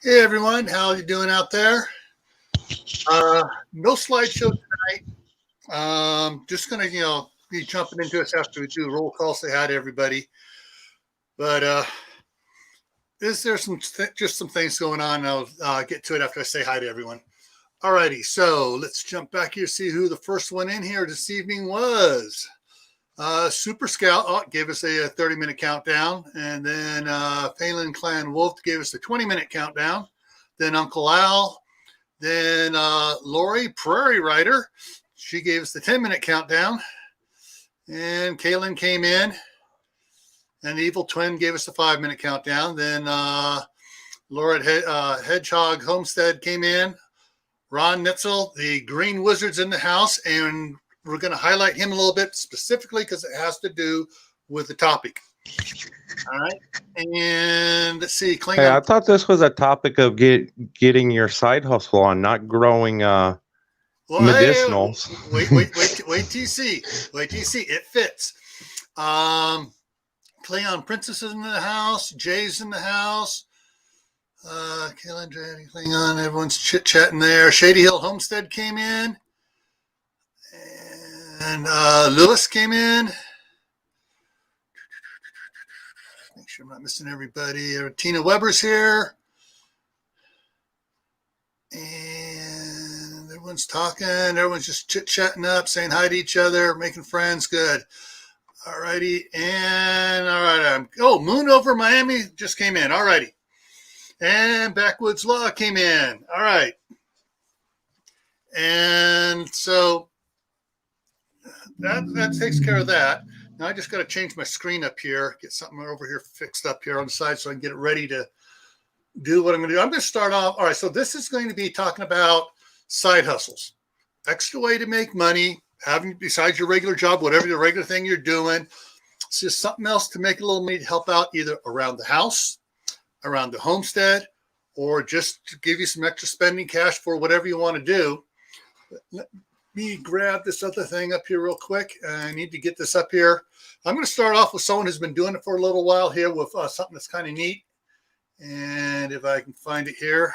Hey everyone, how are you doing out there? No slideshow tonight. Just gonna, be jumping into this after we do a roll call, say hi to everybody. But there's just some things going on. I'll get to it after I say hi to everyone. Alrighty, so let's jump back here, see who the first one in here this evening was. Super Scout gave us a 30-minute countdown, and then Phelan Clan Wolf gave us a 20-minute countdown. Then Uncle Al. Then Lori, Prairie Rider, she gave us the 10-minute countdown. And Kaylin came in. And the Evil Twin gave us the 5-minute countdown. Then Laura Hedgehog Homestead came in. Ron Nitzel, the Green Wizard's in the house. And we're going to highlight him a little bit specifically because it has to do with the topic. All right. And let's see. Hey, I thought this was a topic of getting your side hustle on, not growing medicinals. Hey, wait till you see. Wait till you see. It fits. Cleon Princess is in the house. Jay's in the house. Kaylin, Cleon, everyone's chit-chatting there. Shady Hill Homestead came in. And Lewis came in. Make sure I'm not missing everybody. Tina Weber's here. And everyone's talking. Everyone's just chit-chatting up, saying hi to each other, making friends. Good. All righty. And all right. Moon Over Miami just came in. All righty. And Backwoods Law came in. All right. And so that takes care of that. Now I just got to change my screen up here, get something over here fixed up here on the side so I can get it ready to do what I'm going to do. I'm going to start off. All right. So this is going to be talking about side hustles, extra way to make money, having besides your regular job, whatever your regular thing you're doing. It's just something else to make a little money to help out either around the house, around the homestead, or just to give you some extra spending cash for whatever you want to do. Let me grab this other thing up here real quick. I need to get this up here. I'm going to start off with someone who's been doing it for a little while here with something that's kind of neat. And if I can find it here,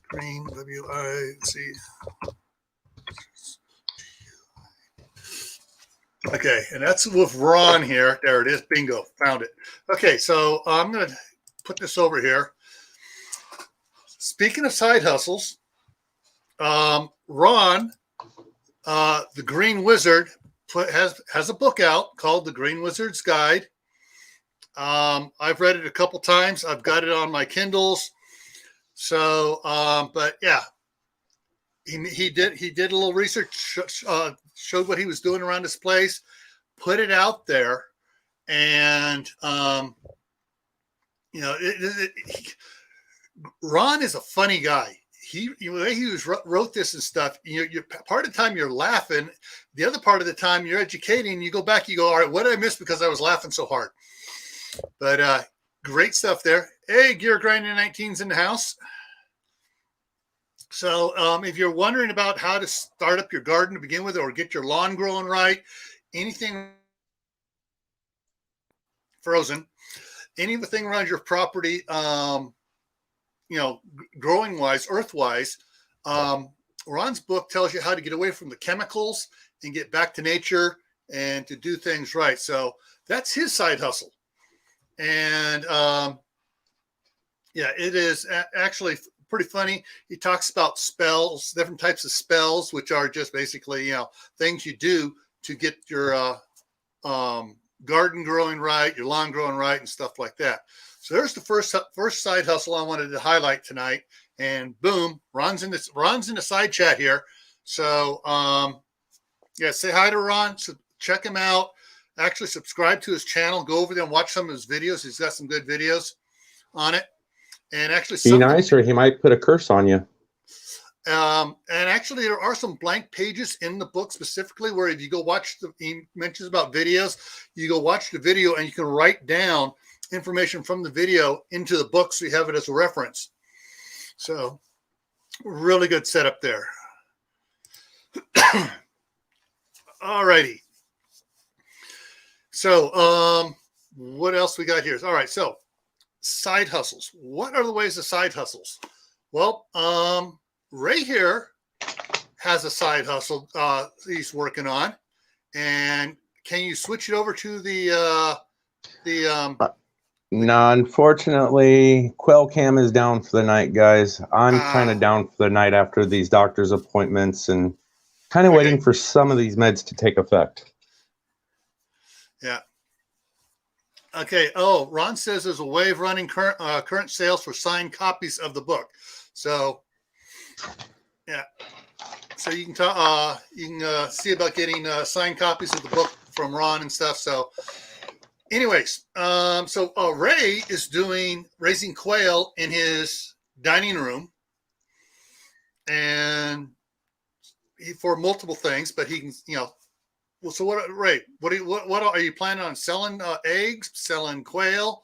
Green W-I-C. Okay, and that's with Ron here. There it is. Bingo. Found it. Okay, so I'm going to put this over here. Speaking of side hustles, Ron, the Green Wizard, has a book out called The Green Wizard's Guide. I've read it a couple times. I've got it on my Kindles. So, but yeah, he did a little research, showed what he was doing around his place, put it out there, and Ron is a funny guy. The way he wrote this and stuff, you're part of the time you're laughing. The other part of the time you're educating. You go back, you go, all right, what did I miss because I was laughing so hard? But great stuff there. Hey, Gear Grinding 19's in the house. So if you're wondering about how to start up your garden to begin with or get your lawn growing right, anything frozen, anything around your property, growing wise, earth wise, Ron's book tells you how to get away from the chemicals and get back to nature and to do things right. So that's his side hustle. And it is actually pretty funny. He talks about spells, different types of spells, which are just basically, things you do to get your garden growing right, your lawn growing right, and stuff like that. So there's the first side hustle I wanted to highlight tonight. And boom, Ron's in the side chat here. So say hi to Ron. So check him out. Actually subscribe to his channel. Go over there and watch some of his videos. He's got some good videos on it. And actually, be nice, or he might put a curse on you. And actually, there are some blank pages in the book specifically where if you go watch he mentions about videos, you go watch the video and you can write down information from the video into the book so you have it as a reference. So really good setup there. All righty. So what else we got here? All right. So side hustles. What are the ways of side hustles? Well, Ray here has a side hustle he's working on, and can you switch it over to the No, unfortunately, Quail Cam is down for the night, guys. I'm kind of down for the night after these doctor's appointments and kind of waiting for some of these meds to take effect. Yeah. Okay. Oh, Ron says there's a way of running current sales for signed copies of the book. So, yeah. So you can see about getting signed copies of the book from Ron and stuff. So, anyways, so Ray is raising quail in his dining room, and for multiple things. But he can, well, so what, Ray? What are you planning on selling? Eggs, selling quail,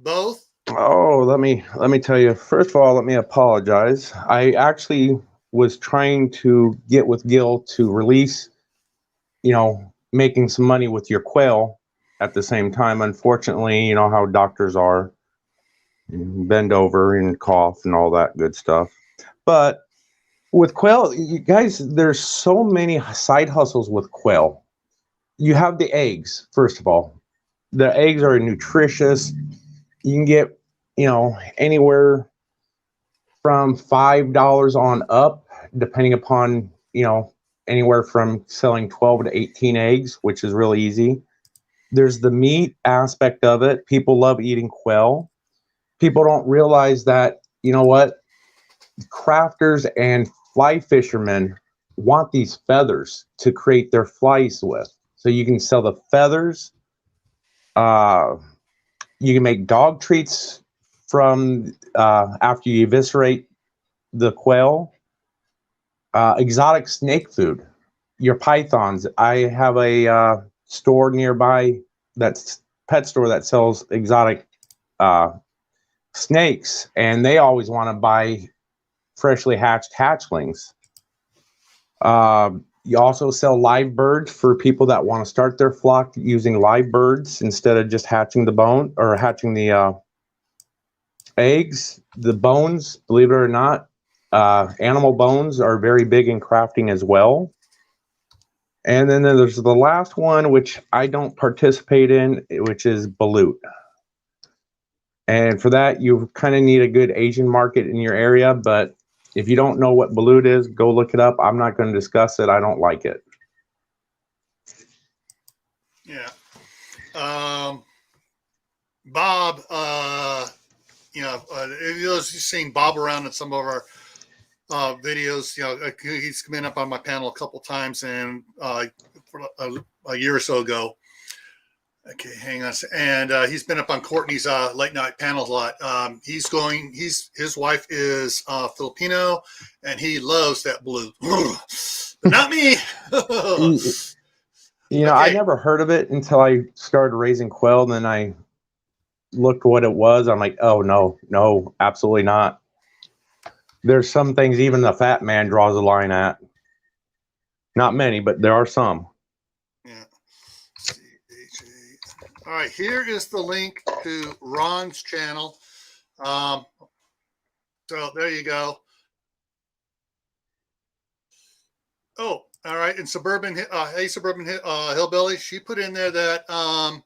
both? Oh, let me tell you. First of all, let me apologize. I actually was trying to get with Gil to release, making some money with your quail at the same time. Unfortunately, you know how doctors are, bend over and cough and all that good stuff. But with quail, you guys, there's so many side hustles with quail. You have the eggs, first of all. The eggs are nutritious. You can get, anywhere from $5 on up, depending upon, anywhere from selling 12 to 18 eggs, which is really easy. There's the meat aspect of it. People love eating quail. People don't realize that, crafters and fly fishermen want these feathers to create their flies with. So you can sell the feathers. You can make dog treats from after you eviscerate the quail. Exotic snake food. Your pythons. I have a store nearby, that's pet store that sells exotic snakes, and they always want to buy freshly hatched hatchlings. You also sell live birds for people that want to start their flock using live birds instead of just hatching the bone or hatching the eggs. The bones, believe it or not, animal bones are very big in crafting as well. And then there's the last one, which I don't participate in, which is balut. And for that, you kind of need a good Asian market in your area. But if you don't know what balut is, go look it up. I'm not going to discuss it. I don't like it. Yeah. Bob, you've seen Bob around in some of our videos. He's come up on my panel a couple times, and a year or so ago. Okay, hang on. And he's been up on Cortney's late night panels a lot. His wife is Filipino, and he loves that blue. But not me. Okay. I never heard of it until I started raising quail. And then I looked what it was. I'm like, oh, no, absolutely not. There's some things even the fat man draws a line at. Not many, but there are some. Yeah. All right, here is the link to Ron's channel. So there you go. Oh, all right. And Suburban Hillbilly, she put in there that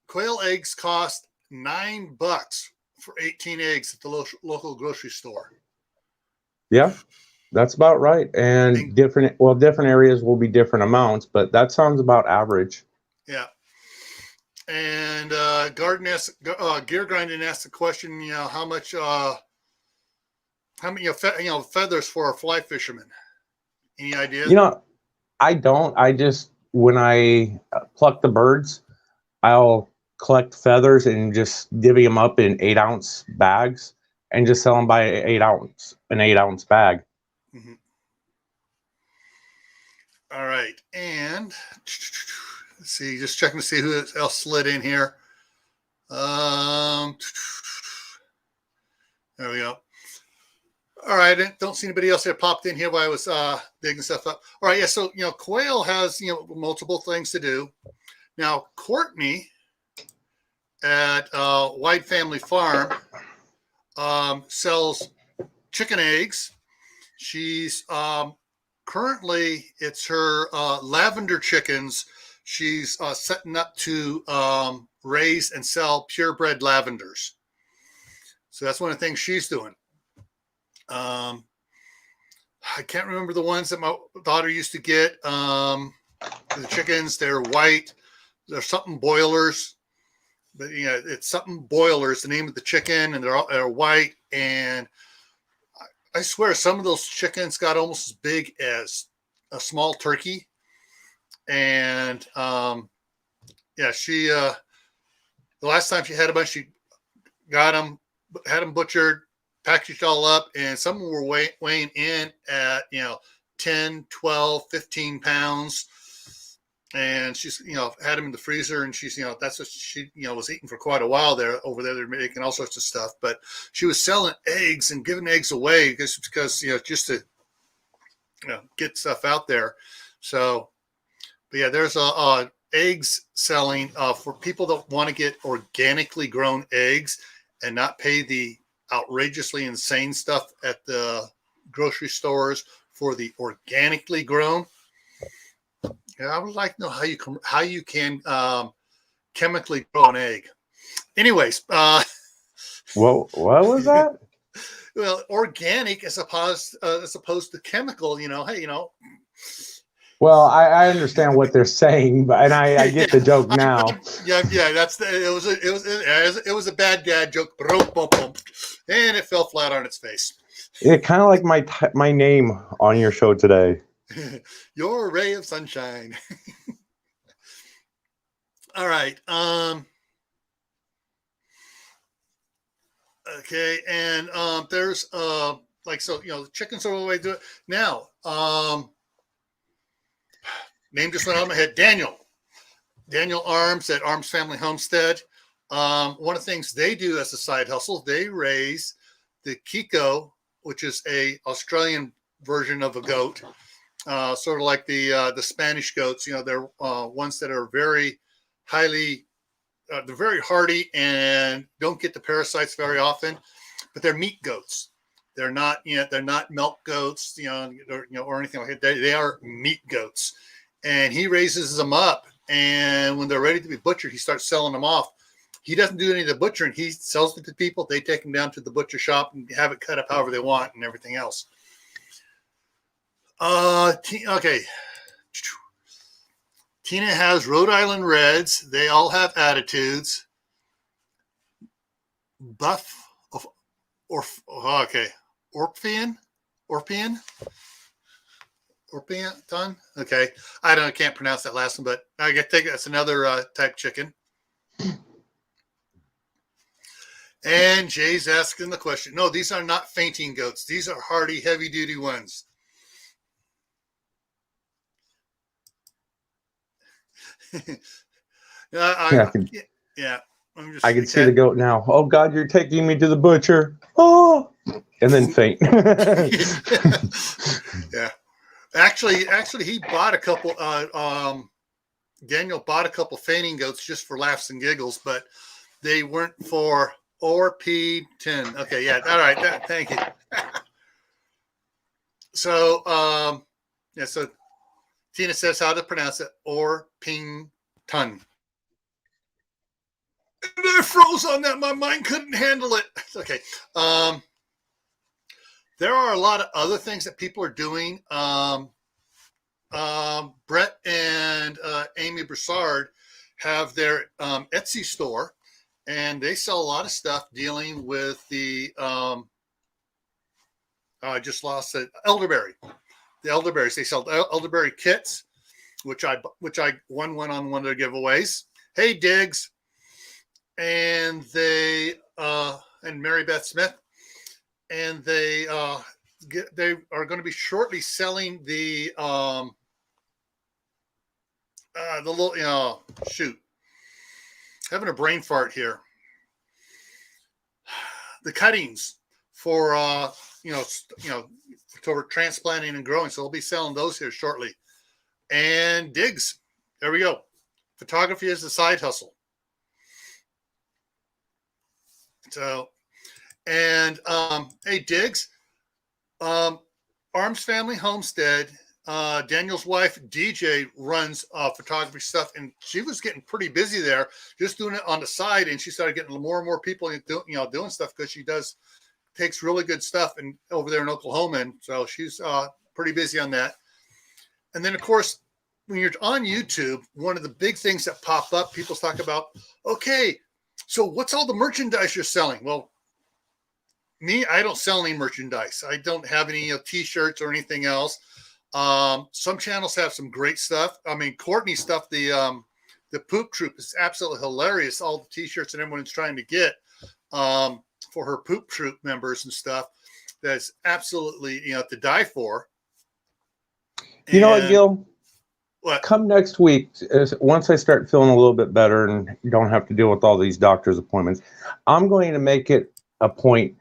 quail eggs cost $9 for 18 eggs at the local grocery store. Yeah, that's about right. And different areas will be different amounts, but that sounds about average. Yeah. And Gear Grinding asked the question, how many feathers for a fly fisherman? Any idea? I don't. I just, when I pluck the birds, I'll collect feathers and just divvy them up in 8-ounce bags and just sell them by an 8-ounce bag. Mm-hmm. All right. And let's see, just checking to see who else slid in here. There we go. All right. I don't see anybody else that popped in here while I was digging stuff up. All right. Yeah. So, quail has, multiple things to do. Now, Cortney at Whyde Family Farm sells chicken eggs. She's currently, it's her lavender chickens. She's setting up to raise and sell purebred lavenders. So that's one of the things she's doing. I can't remember the ones that my daughter used to get. The chickens, they're white. They're something boilers. But it's something boilers, the name of the chicken, and they're white. And I swear some of those chickens got almost as big as a small turkey. And she the last time she had a bunch, she got them, had them butchered, packaged all up, and some of them were weighing in at 10, 12, 15 pounds. And she's had them in the freezer, and she's that's what she was eating for quite a while there. Over there they're making all sorts of stuff, but she was selling eggs and giving eggs away because just to get stuff out there. So but yeah, there's eggs selling for people that want to get organically grown eggs and not pay the outrageously insane stuff at the grocery stores for the organically grown. Yeah, I would like to know how you can chemically grow an egg. Anyways, well, what was that? Well, organic as opposed to chemical. Hey, Well, I understand what they're saying, but I get the joke now. Yeah, it was a bad dad joke, and it fell flat on its face. It kind of like my name on your show today. Your ray of sunshine. All right. Okay, and there's the chickens are all the way to it now. Name just went out of my head. Daniel Arms at Arms Family Homestead. One of the things they do as a side hustle, they raise the Kiko, which is a Australian version of a goat. Sort of like the Spanish goats, they're ones that are very highly, they're very hardy and don't get the parasites very often, but they're meat goats. They're not, they're not milk goats, or anything like that. They are meat goats, and he raises them up. And when they're ready to be butchered, he starts selling them off. He doesn't do any of the butchering. He sells it to people. They take them down to the butcher shop and have it cut up however they want and everything else. Okay. Tina has Rhode Island Reds. They all have attitudes. Buff of Orphean. Okay. I can't pronounce that last one, but I think that's another type chicken. And Jay's asking the question. No, these are not fainting goats. These are hardy, heavy duty ones. I can see the goat now. Oh God, you're taking me to the butcher. Oh, and then faint. Yeah. Actually, he bought a couple. Daniel bought a couple fainting goats just for laughs and giggles, but they weren't for Orpington. Okay, yeah, all right. Thank you. So, so Tina says how to pronounce it: Orpington. And I froze on that. My mind couldn't handle it. Okay. There are a lot of other things that people are doing. Brett and Amy Broussard have their Etsy store, and they sell a lot of stuff dealing with the I just lost it, elderberry. The elderberries. They sell elderberry kits, which I won on one of their giveaways. Hey, Diggs, and they and Mary Beth Smith, and they are going to be shortly selling the little having a brain fart here. The cuttings for for transplanting and growing, so they'll be selling those here shortly. And Diggs, there we go. Photography is a side hustle. So, and hey, Diggs, Arms Family Homestead. Daniel's wife DJ runs photography stuff, and she was getting pretty busy there, just doing it on the side. And she started getting more and more people, doing stuff because she takes really good stuff and over there in Oklahoma, and so she's pretty busy on that. And then, of course, when you're on YouTube, one of the big things that pop up, people talk about, okay, so what's all the merchandise you're selling? Well, me, I don't sell any merchandise. I don't have any T-shirts or anything else. Some channels have some great stuff. I mean, Cortney stuff, the Poop Troop is absolutely hilarious. All the T-shirts and everyone's trying to get for her Poop Troop members and stuff. That's absolutely, to die for. You know what, Gil? What? Come next week, once I start feeling a little bit better and don't have to deal with all these doctor's appointments, I'm going to make it a point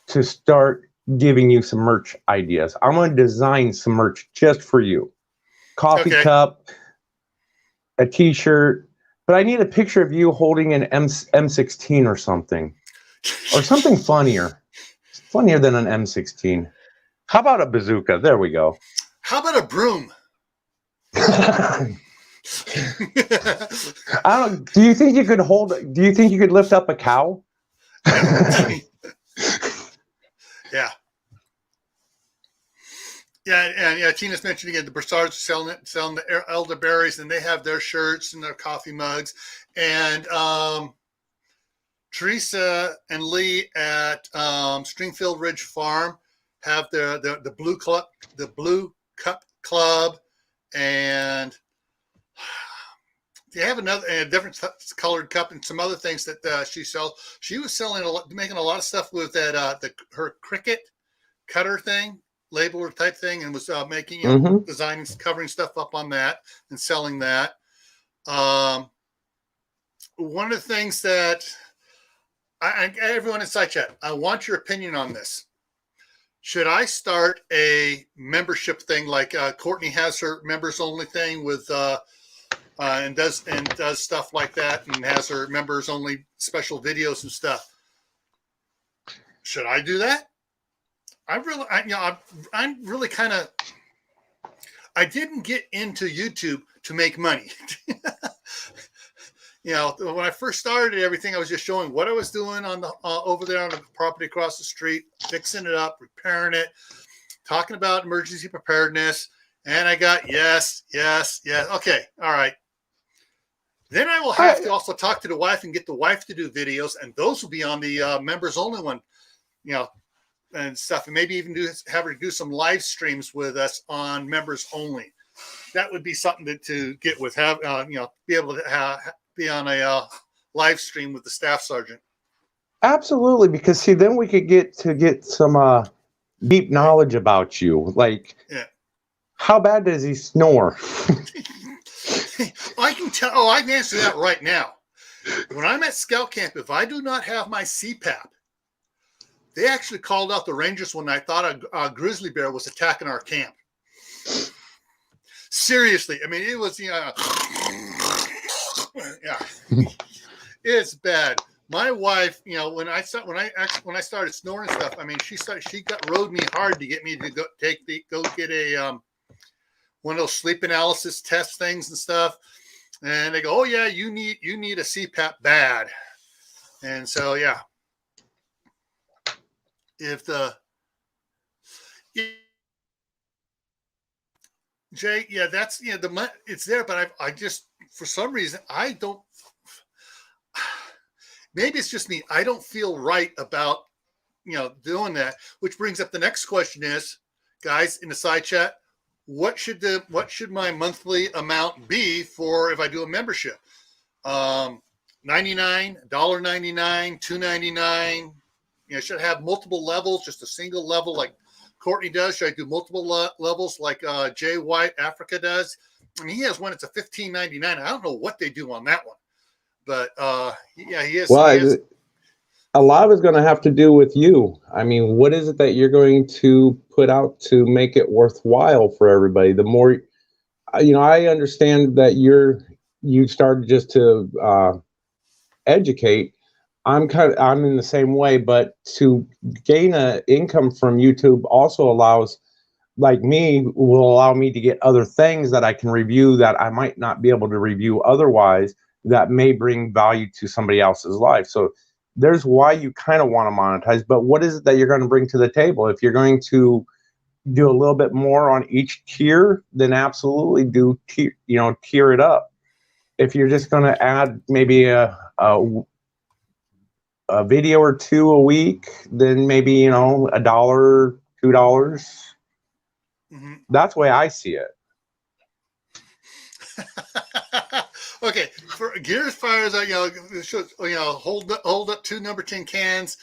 to start giving you some merch ideas. I'm going to design some merch just for you. Coffee cup, a T-shirt, but I need a picture of you holding an M16 or something funnier than an M16. How about a bazooka? There we go. How about a broom? Do you think you could lift up a cow? Yeah. And Tina's mentioning again, the Broussards are selling the elderberries, and they have their shirts and their coffee mugs. And Teresa and Lee at Stringfield Ridge Farm have the Blue Cup Club, and they have a different colored cup and some other things that she sells. She was making a lot of stuff with that her Cricut cutter thing, labeler type thing, and was making designing, covering stuff up on that and selling that. One of the things that everyone in side chat, I want your opinion on this. Should I start a membership thing like Cortney has her members only thing with and does stuff like that, and has her members only special videos and stuff? Should I do that? I'm really kind of. I didn't get into YouTube to make money. When I first started everything, I was just showing what I was doing on the over there on the property across the street, fixing it up, repairing it, talking about emergency preparedness. And I got yes. Okay, all right. Then I will have to also talk to the wife and get the wife to do videos, and those will be on the members only one, and stuff, and maybe even have her do some live streams with us on members only. That would be something to get with, be able to be on a live stream with the staff sergeant. Absolutely, because then we could get some deep knowledge about you. Like, how bad does he snore? I can tell. Oh, I can answer that right now. When I'm at scout camp, if I do not have my CPAP, they actually called out the Rangers when I thought a grizzly bear was attacking our camp. Seriously, I mean, it was it's bad. My wife, when I started snoring stuff, I mean, she rode me hard to get me to go get a one of those sleep analysis test things and stuff. And they go, oh yeah, you need a CPAP bad. And so Jay, that's it's there, but I just, for some reason, I don't. Maybe it's just me. I don't feel right about doing that. Which brings up the next question: is, guys in the side chat, what should my monthly amount be for if I do a membership? $99, $1.99, $2.99. Should I have multiple levels, just a single level like Cortney does? Should I do multiple levels like Jay White Africa does? I mean, he has one. It's a $15.99. I don't know what they do on that one, but he is. Well, a lot is going to have to do with you. I mean, what is it that you're going to put out to make it worthwhile for everybody? The more, I understand that you started just to educate, I'm in the same way, but to gain a income from YouTube also allows, like me, will allow me to get other things that I can review that I might not be able to review otherwise, that may bring value to somebody else's life. So there's why you kind of want to monetize, but what is it that you're going to bring to the table? If you're going to do a little bit more on each tier, then absolutely do tier it up. If you're just going to add maybe a video or two a week, then maybe, $1, $2. Mm-hmm. That's the way I see it. Okay, for Gears Fires, hold up 2 number 10 cans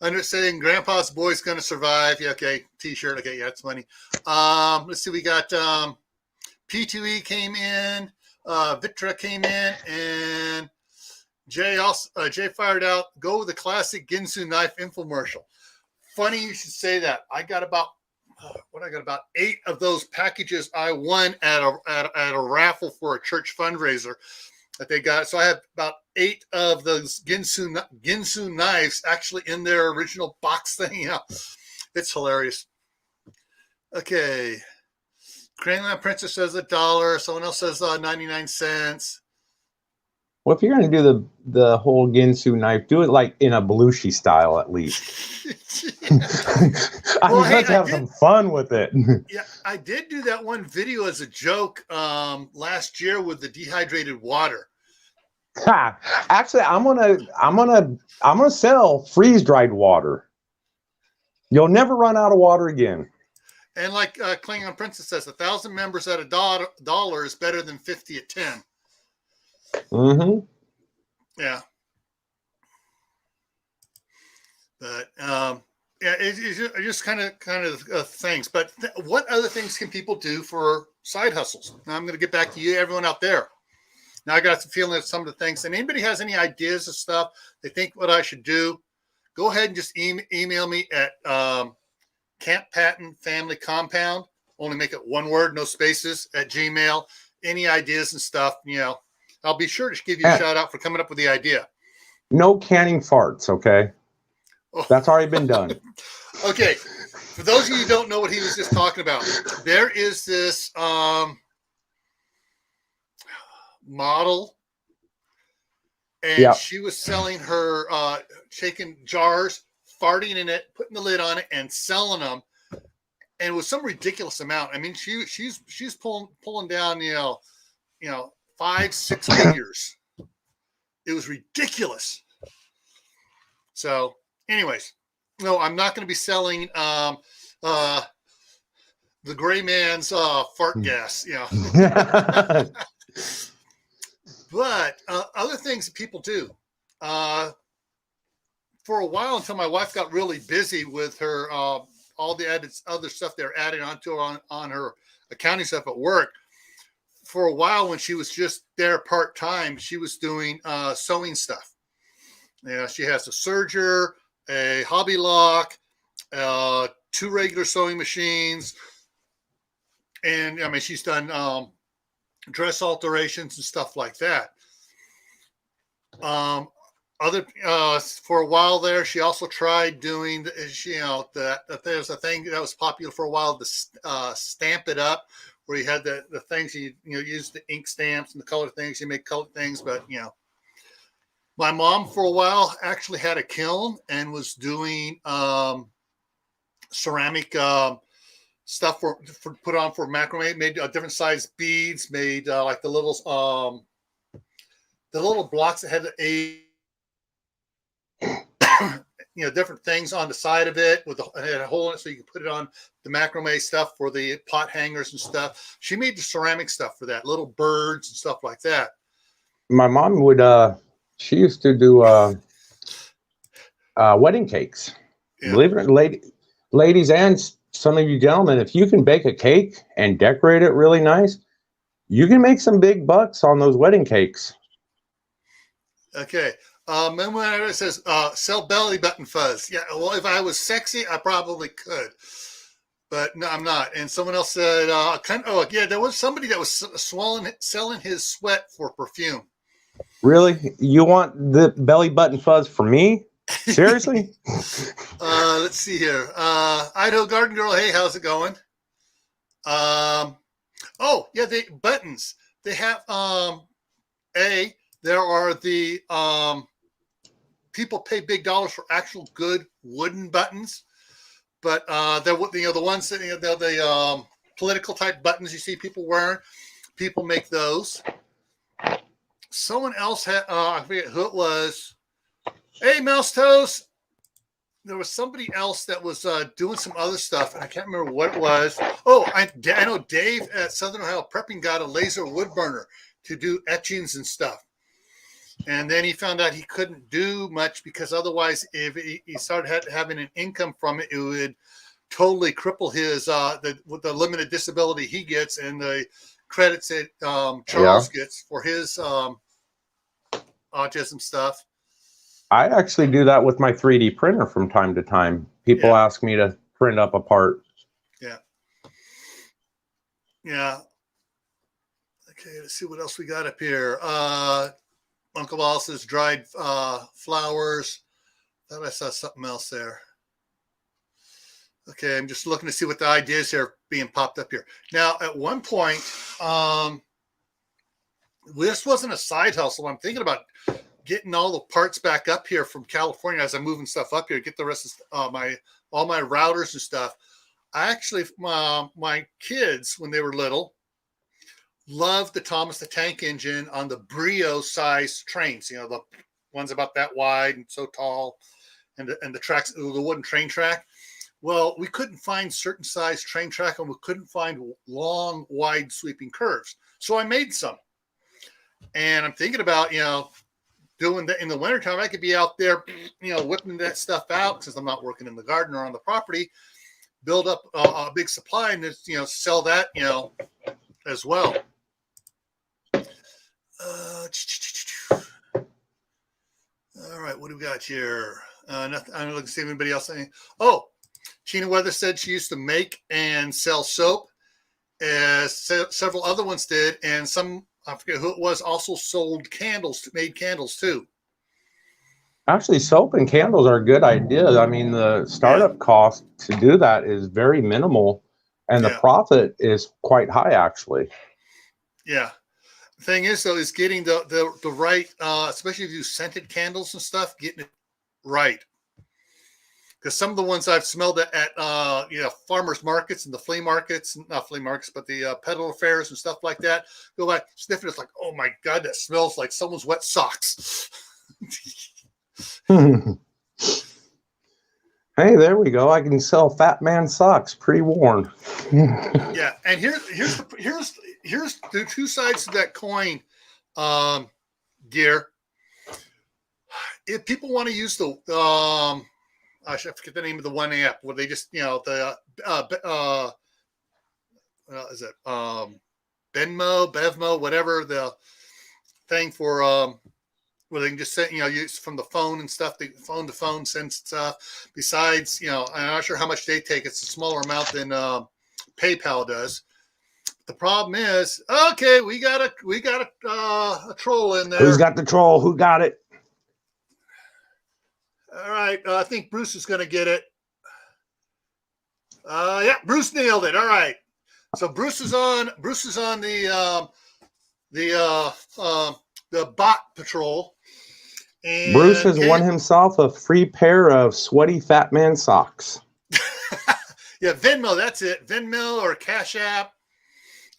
under it saying Grandpa's boy's gonna survive. Yeah, okay, T-shirt. Okay, yeah, that's funny. Let's see, we got P2E came in, Vitra came in, and Jay fired out. Go with the classic Ginsu knife infomercial. Funny you should say that. I got about 8 of those packages I won at a raffle for a church fundraiser that they got. So I have about 8 of those Ginsu knives actually in their original box thing. Yeah, it's hilarious. Okay, Cranium Princess says $1. Someone else says 99 cents. Well, if you're going to do the whole Ginsu knife, do it like in a Belushi style at least. Let's have some fun with it. Yeah, I did do that one video as a joke last year with the dehydrated water. Actually, I'm gonna sell freeze dried water. You'll never run out of water again. And like Klingon Princess says, 1,000 members at $1 is better than 50 at 10. Mm-hmm. Yeah. But yeah, it's just kind of things. But what other things can people do for side hustles? Now I'm going to get back to you, everyone out there. Now I got the feeling that some of the things, and anybody has any ideas of stuff they think what I should do, go ahead and just email me at Camppatton Family Compound. Only make it one word, no spaces, at Gmail. Any ideas and stuff, I'll be sure to give you a shout out for coming up with the idea. No canning farts, okay? Oh. That's already been done. Okay. For those of you who don't know what he was just talking about, there is this model, and she was selling her shaking jars, farting in it, putting the lid on it, and selling them. And it was some ridiculous amount. I mean, she's pulling down, 5-6 figures. It was ridiculous. So, anyways, no, I'm not going to be selling the gray man's fart gas. But other things that people do. For a while, until my wife got really busy with her all the other stuff they're adding onto her on her accounting stuff at work. For a while, when she was just there part-time, she was doing sewing stuff. She has a serger, a hobby lock, 2 regular sewing machines. And I mean, she's done dress alterations and stuff like that. For a while there, she also tried doing, there's a thing that was popular for a while, the Stamp It Up, where you had the things you use the ink stamps and the color things, you make color things. But my mom for a while actually had a kiln and was doing ceramic stuff for put on for macrame, made different size beads, made like the little blocks that had different things on the side of it with a hole in it so you can put it on the macrame stuff for the pot hangers and stuff. She made the ceramic stuff for that, little birds and stuff like that. My mom would she used to do wedding cakes. Yeah. Believe it or not, ladies and some of you gentlemen, if you can bake a cake and decorate it really nice, you can make some big bucks on those wedding cakes. Okay. Remember when it says sell belly button fuzz? Yeah, well, if I was sexy, I probably could, but no, I'm not. And someone else said, there was somebody that was selling his sweat for perfume. Really? You want the belly button fuzz for me? Seriously? Let's see here. Idaho Garden Girl. Hey, how's it going? Oh yeah, they buttons. They have there are the people pay big dollars for actual good wooden buttons, but they're the ones that the political type buttons you see people wearing. People make those. Someone else had I forget who it was. Hey, Mouse Toes. There was somebody else that was doing some other stuff, and I can't remember what it was. Oh, I know Dave at Southern Ohio Prepping got a laser wood burner to do etchings and stuff. And then he found out he couldn't do much because otherwise, if he started having an income from it, it would totally cripple his with the limited disability he gets and the credits that Charles gets for his autism stuff. I actually do that with my 3D printer from time to time. People ask me to print up a part. Yeah. Yeah. Okay, let's see what else we got up here. Uncle Wall says dried flowers. Thought I saw something else there. Okay, I'm just looking to see what the ideas are being popped up here. Now, at one point, this wasn't a side hustle. I'm thinking about getting all the parts back up here from California as I'm moving stuff up here, get the rest of all my routers and stuff. I actually, my kids, when they were little, loved the Thomas the Tank Engine on the Brio size trains, the ones about that wide and so tall, and the tracks, the wooden train track. Well, we couldn't find certain size train track, and we couldn't find long, wide sweeping curves. So I made some. And I'm thinking about, doing that in the wintertime. I could be out there, whipping that stuff out since I'm not working in the garden or on the property, build up a big supply and just, sell that, as well. All right, what do we got here? Nothing. I don't know if anybody else. Oh, Tina Weather said she used to make and sell soap, as several other ones did, and some, I forget who it was, also sold candles, made candles too. Actually, soap and candles are a good idea. I mean, the startup cost to do that is very minimal, and the profit is quite high, actually. Yeah. The thing is, though, is getting the right, especially if you do scented candles and stuff, getting it right. Because some of the ones I've smelled at farmers markets and the flea markets, not flea markets, but the peddler fairs and stuff like that, go by sniffing. It's like, oh my God, that smells like someone's wet socks. Hey, there we go. I can sell Fat Man socks pre-worn. Yeah, and here's the two sides of that coin, Gear. If people want to use the I forget the name of the one app where they just is it Bevmo, whatever the thing for where they can just send use from the phone and stuff. The phone to phone sends stuff. Besides, I'm not sure how much they take. It's a smaller amount than PayPal does. The problem is, okay, we got a troll in there. Who's got the troll? Who got it? All right, I think Bruce is going to get it. Yeah, Bruce nailed it. All right, so Bruce is on the bot patrol. And Bruce has won himself a free pair of sweaty Fat Man socks. Yeah, Venmo, that's it. Venmo or Cash App.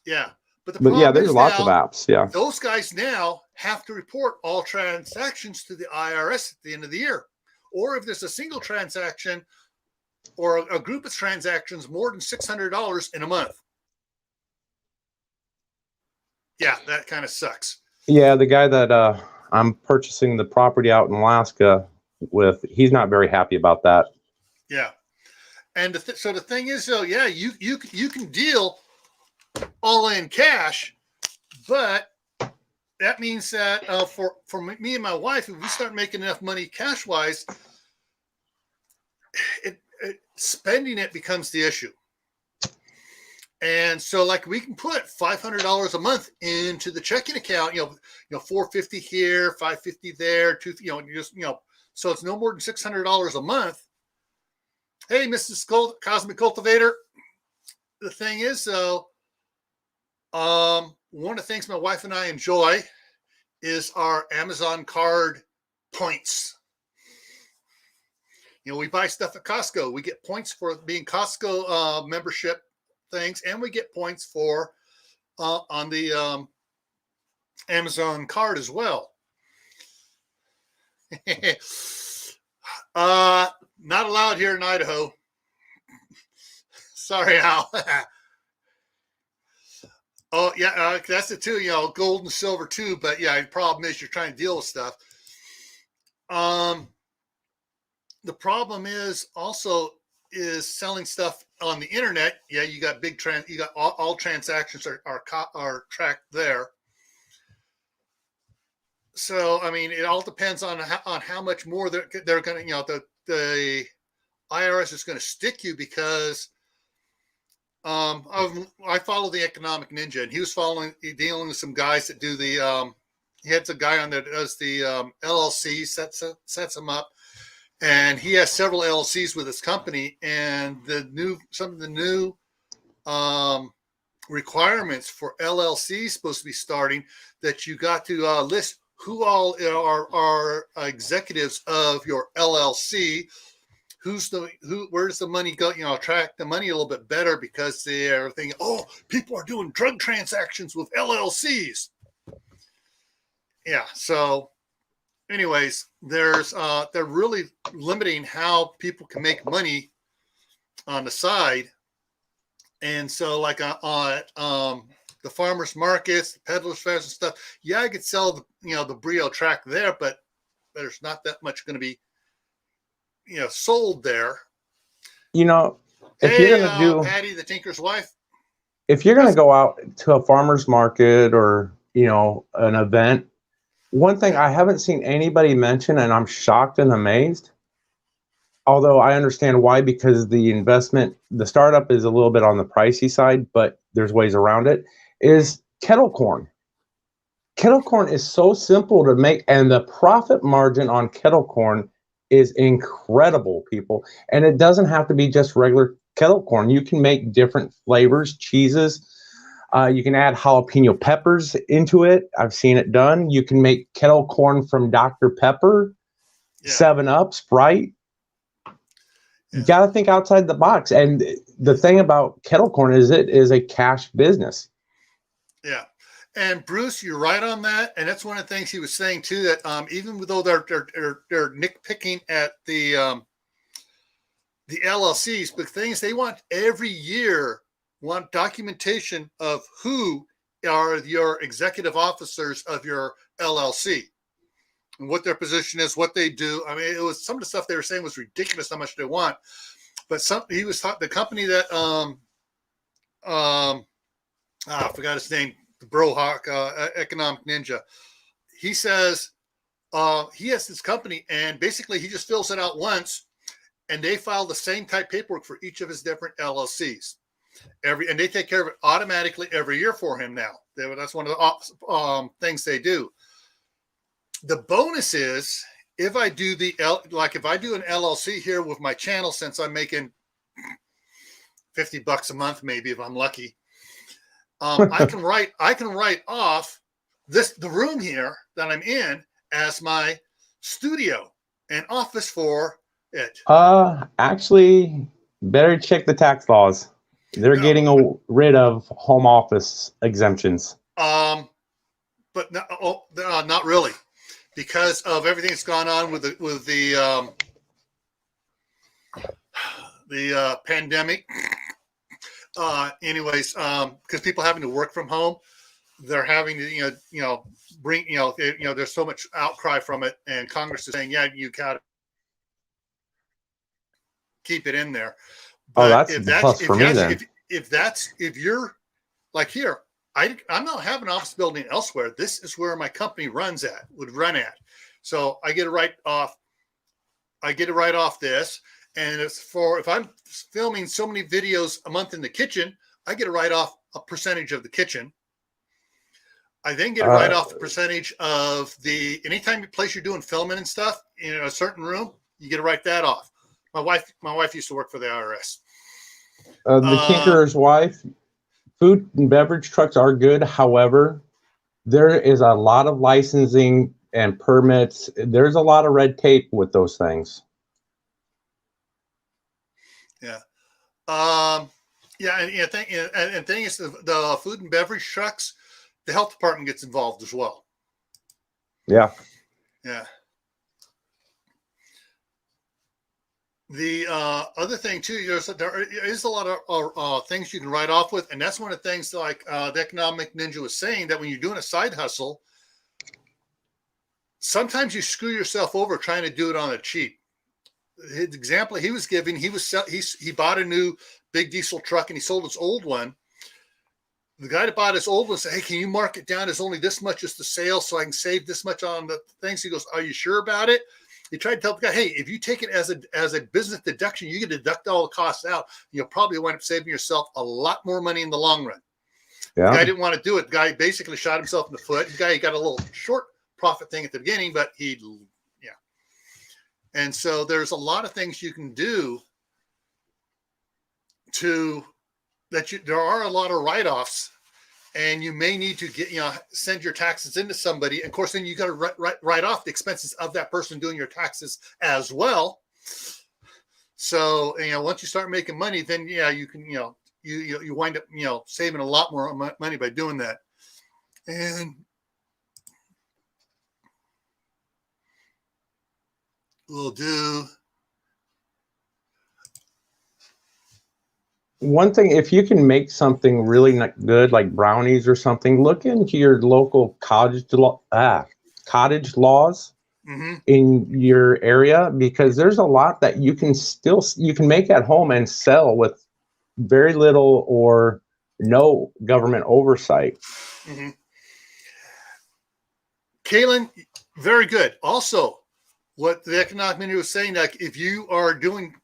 Yeah, but there's lots of apps. Yeah, those guys now have to report all transactions to the IRS at the end of the year. Or if there's a single transaction or a group of transactions more than $600 in a month. Yeah, that kind of sucks. Yeah, the guy that I'm purchasing the property out in Alaska with, he's not very happy about that. Yeah. And so the thing is, though, yeah, you can deal all in cash, but that means that for me and my wife, if we start making enough money cash wise, spending it becomes the issue. And so like we can put $500 a month into the checking account, $450 here, $550 there, so it's no more than $600 a month. Hey, Mrs. Cosmic Cultivator. The thing is, though, one of the things my wife and I enjoy is our Amazon card points. We buy stuff at Costco. We get points for being Costco membership things, and we get points for on the Amazon card as well. Not allowed here in Idaho. Sorry, Al. Oh, yeah, that's it too, gold and silver too. But yeah, the problem is you're trying to deal with stuff. The problem is also is selling stuff on the internet. Yeah, you got you got all transactions are tracked there. So, I mean, it all depends on how much more they're going to, the IRS is going to stick you because I follow the Economic Ninja, and he was dealing with some guys that do the, he had a guy on there that does the LLC, sets them up, and he has several LLCs with his company, and some of the new requirements for LLCs supposed to be starting that you got to list who all are executives of your LLC. Where does the money go? Track the money a little bit better because they're thinking, oh, people are doing drug transactions with LLCs. Yeah. So anyways, they're really limiting how people can make money on the side. And so like on the farmers markets, the peddlers fairs and stuff, yeah, I could sell the Brio track there, but there's not that much going to be sold there. If you're going to do Patty the Tinker's wife, if you're going to go out to a farmer's market or an event, one thing I haven't seen anybody mention, and I'm shocked and amazed, although I understand why, because the startup is a little bit on the pricey side, but there's ways around it, is kettle corn. Kettle corn is so simple to make, and the profit margin on kettle corn is incredible, people. And it doesn't have to be just regular kettle corn. You can make different flavors, cheeses. You can add jalapeno peppers into it. I've seen it done. You can make kettle corn from Dr. Pepper, 7-Up, Sprite. You got to think outside the box. And the thing about kettle corn is it is a cash business. Yeah. And Bruce, you're right on that. And that's one of the things he was saying too, that even though they're nitpicking at the LLCs, but things they want every year, want documentation of who are your executive officers of your LLC and what their position is, what they do. I mean, it was some of the stuff they were saying was ridiculous how much they want. But he was the company that I forgot his name, the Brohawk Economic Ninja. He says he has this company, and basically he just fills it out once, and they file the same type paperwork for each of his different LLCs. And they take care of it automatically every year for him now. That's one of the things they do. The bonus is if I do if I do an LLC here with my channel, since I'm making $50 a month, maybe if I'm lucky, I can write off the room here that I'm in as my studio and office for it. Actually, better check the tax laws. They're getting rid of home office exemptions. But not really, because of everything that's gone on with the pandemic. Because people having to work from home, they're having to bring there's so much outcry from it, and Congress is saying, yeah, you gotta keep it in there. But if you're like here, I'm not having an office building elsewhere. This is where my company would run at. So I get to write off this. And it's if I'm filming so many videos a month in the kitchen, I get a write-off a percentage of the kitchen. I then get a write-off a percentage of anytime you place you're doing filming and stuff in a certain room, you get to write that off. My wife used to work for the IRS. The tinkerer's wife, food and beverage trucks are good. However, there is a lot of licensing and permits. There's a lot of red tape with those things. Yeah. Yeah. And thing is, the food and beverage trucks, the health department gets involved as well. Yeah. Yeah. The other thing too, there is a lot of things you can write off with, and that's one of the things like the Economic Ninja was saying, that when you're doing a side hustle, sometimes you screw yourself over trying to do it on a cheap. His example he was giving, he bought a new big diesel truck and he sold his old one. The guy that bought his old one said, "Hey, can you mark it down as only this much as the sale so I can save this much on the things?" He goes, "Are you sure about it?" He tried to tell the guy, "Hey, if you take it as a business deduction, you can deduct all the costs out. You'll probably wind up saving yourself a lot more money in the long run." Yeah. The guy didn't want to do it. The guy basically shot himself in the foot. The guy got a little short profit thing at the beginning, but yeah. And so there's a lot of things you can do there are a lot of write-offs, and you may need to send your taxes into somebody. And of course, then you got to write off the expenses of that person doing your taxes as well. So, once you start making money, then you can, you wind up, saving a lot more money by doing that. And we'll do one thing. If you can make something really good, like brownies or something, look into your local cottage laws in your area, because there's a lot that you can make at home and sell with very little or no government oversight. Mm-hmm. Kaylin, very good. Also, what the Economic Ninja was saying, like if you are doing,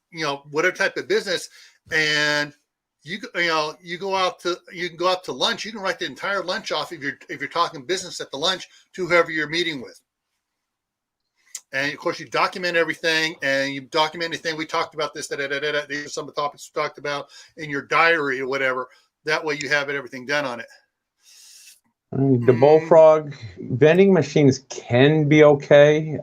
whatever type of business, and you can go out to lunch, you can write the entire lunch off if you're talking business at the lunch to whoever you're meeting with. And of course, you document everything, and you document anything we talked about. These are some of the topics we talked about in your diary or whatever. That way, you have everything done on it. The bullfrog vending machines can be okay.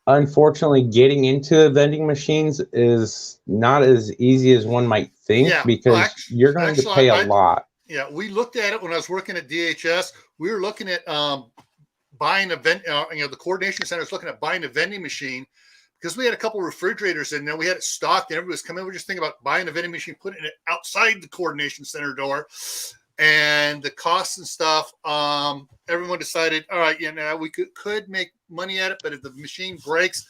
Unfortunately, getting into vending machines is not as easy as one might think, because you're going to pay a lot. Yeah, we looked at it when I was working at DHS. We were looking at buying a the coordination center was looking at buying a vending machine, because we had a couple of refrigerators in there. We had it stocked, and everybody was coming. We're just thinking about buying a vending machine, putting it outside the coordination center door. And the costs and stuff, everyone decided, all right, we could make money at it, but if the machine breaks,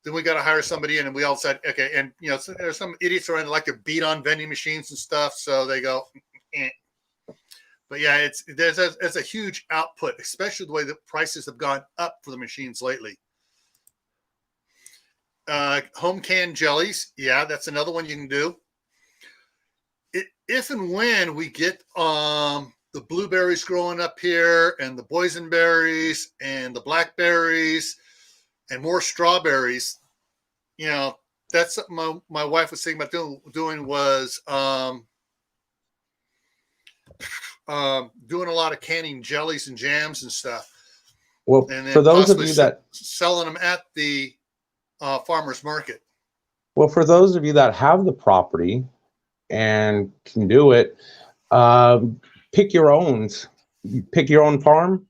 then we got to hire somebody in. And we all said, okay. And, so there's some idiots around that like to beat on vending machines and stuff. So they go, eh. But yeah, it's a huge output, especially the way the prices have gone up for the machines lately. Home canned jellies. Yeah, that's another one you can do. If and when we get the blueberries growing up here, and the boysenberries and the blackberries and more strawberries, that's something my wife was thinking about doing was doing a lot of canning jellies and jams and stuff. Well, and then for those of you that selling them at the farmers market. Well, for those of you that have the property and can do it, pick your own farm,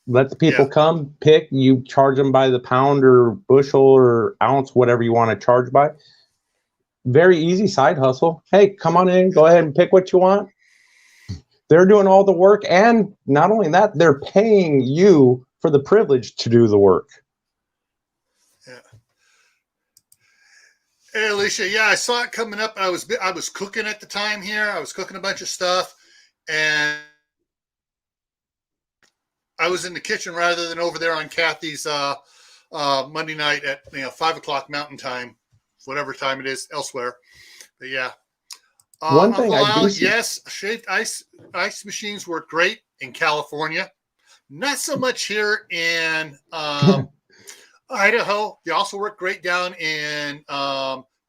let the people come pick. You charge them by the pound or bushel or ounce, whatever you want to charge by. Very easy side hustle. Hey, come on in, go ahead and pick what you want. They're doing all the work, and not only that, they're paying you for the privilege to do the work. Yeah. Hey, Alicia. Yeah, I saw it coming up. I was cooking at the time here. I was cooking a bunch of stuff, and I was in the kitchen rather than over there on Kathy's Monday night at 5 o'clock Mountain Time, whatever time it is elsewhere. But yeah, One thing I do see. Yes, shaved ice machines work great in California. Not so much here in Idaho. They also work great down in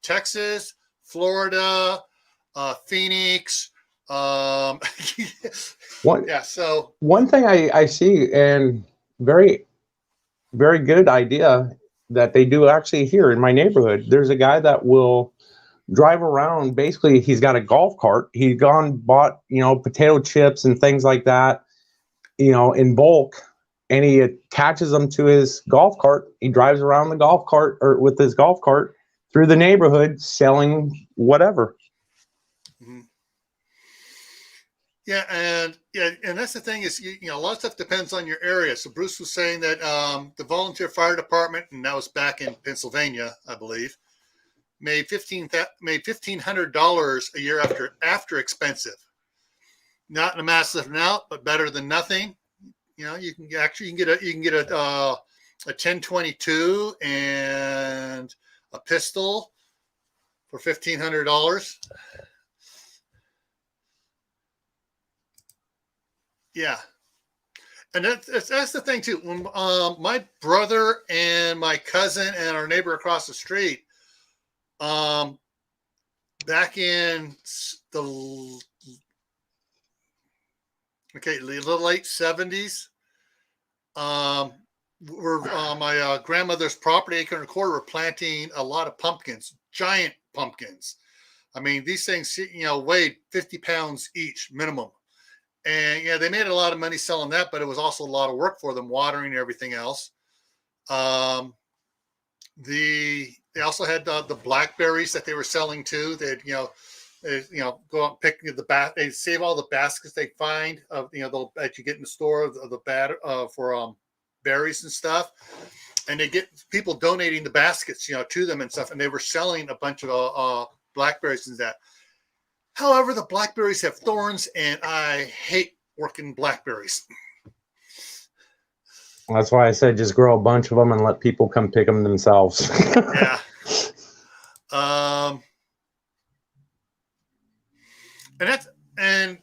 Texas, Florida, Phoenix. Yeah. So one thing I see, and very, very good idea that they do actually here in my neighborhood. There's a guy that will drive around. Basically, he's got a golf cart. He's gone bought, potato chips and things like that, in bulk, and he attaches them to his golf cart. He drives around the golf cart or with his golf cart through the neighborhood selling whatever. mm-hmm. Yeah, and that's the thing is, a lot of stuff depends on your area. So Bruce was saying that the volunteer fire department, and that was back in Pennsylvania, I believe, made $1,500 a year after expensive. Not in a massive amount, but better than nothing. You can get a 1022 and a pistol for $1,500. Yeah. And that's the thing too. When my brother and my cousin and our neighbor across the street, back in the late 70s, we're my grandmother's property, acre and a quarter, were planting a lot of pumpkins, giant pumpkins. I mean, these things, weighed 50 pounds each minimum. And they made a lot of money selling that, but it was also a lot of work for them, watering and everything else. They also had the blackberries that they were selling too. They'd go out and pick they save all the baskets they find of that you get in the store of the for berries and stuff, and they get people donating the baskets to them and stuff, and they were selling a bunch of blackberries and that. However, the blackberries have thorns, and I hate working blackberries. That's why I said just grow a bunch of them and let people come pick them themselves. Yeah. And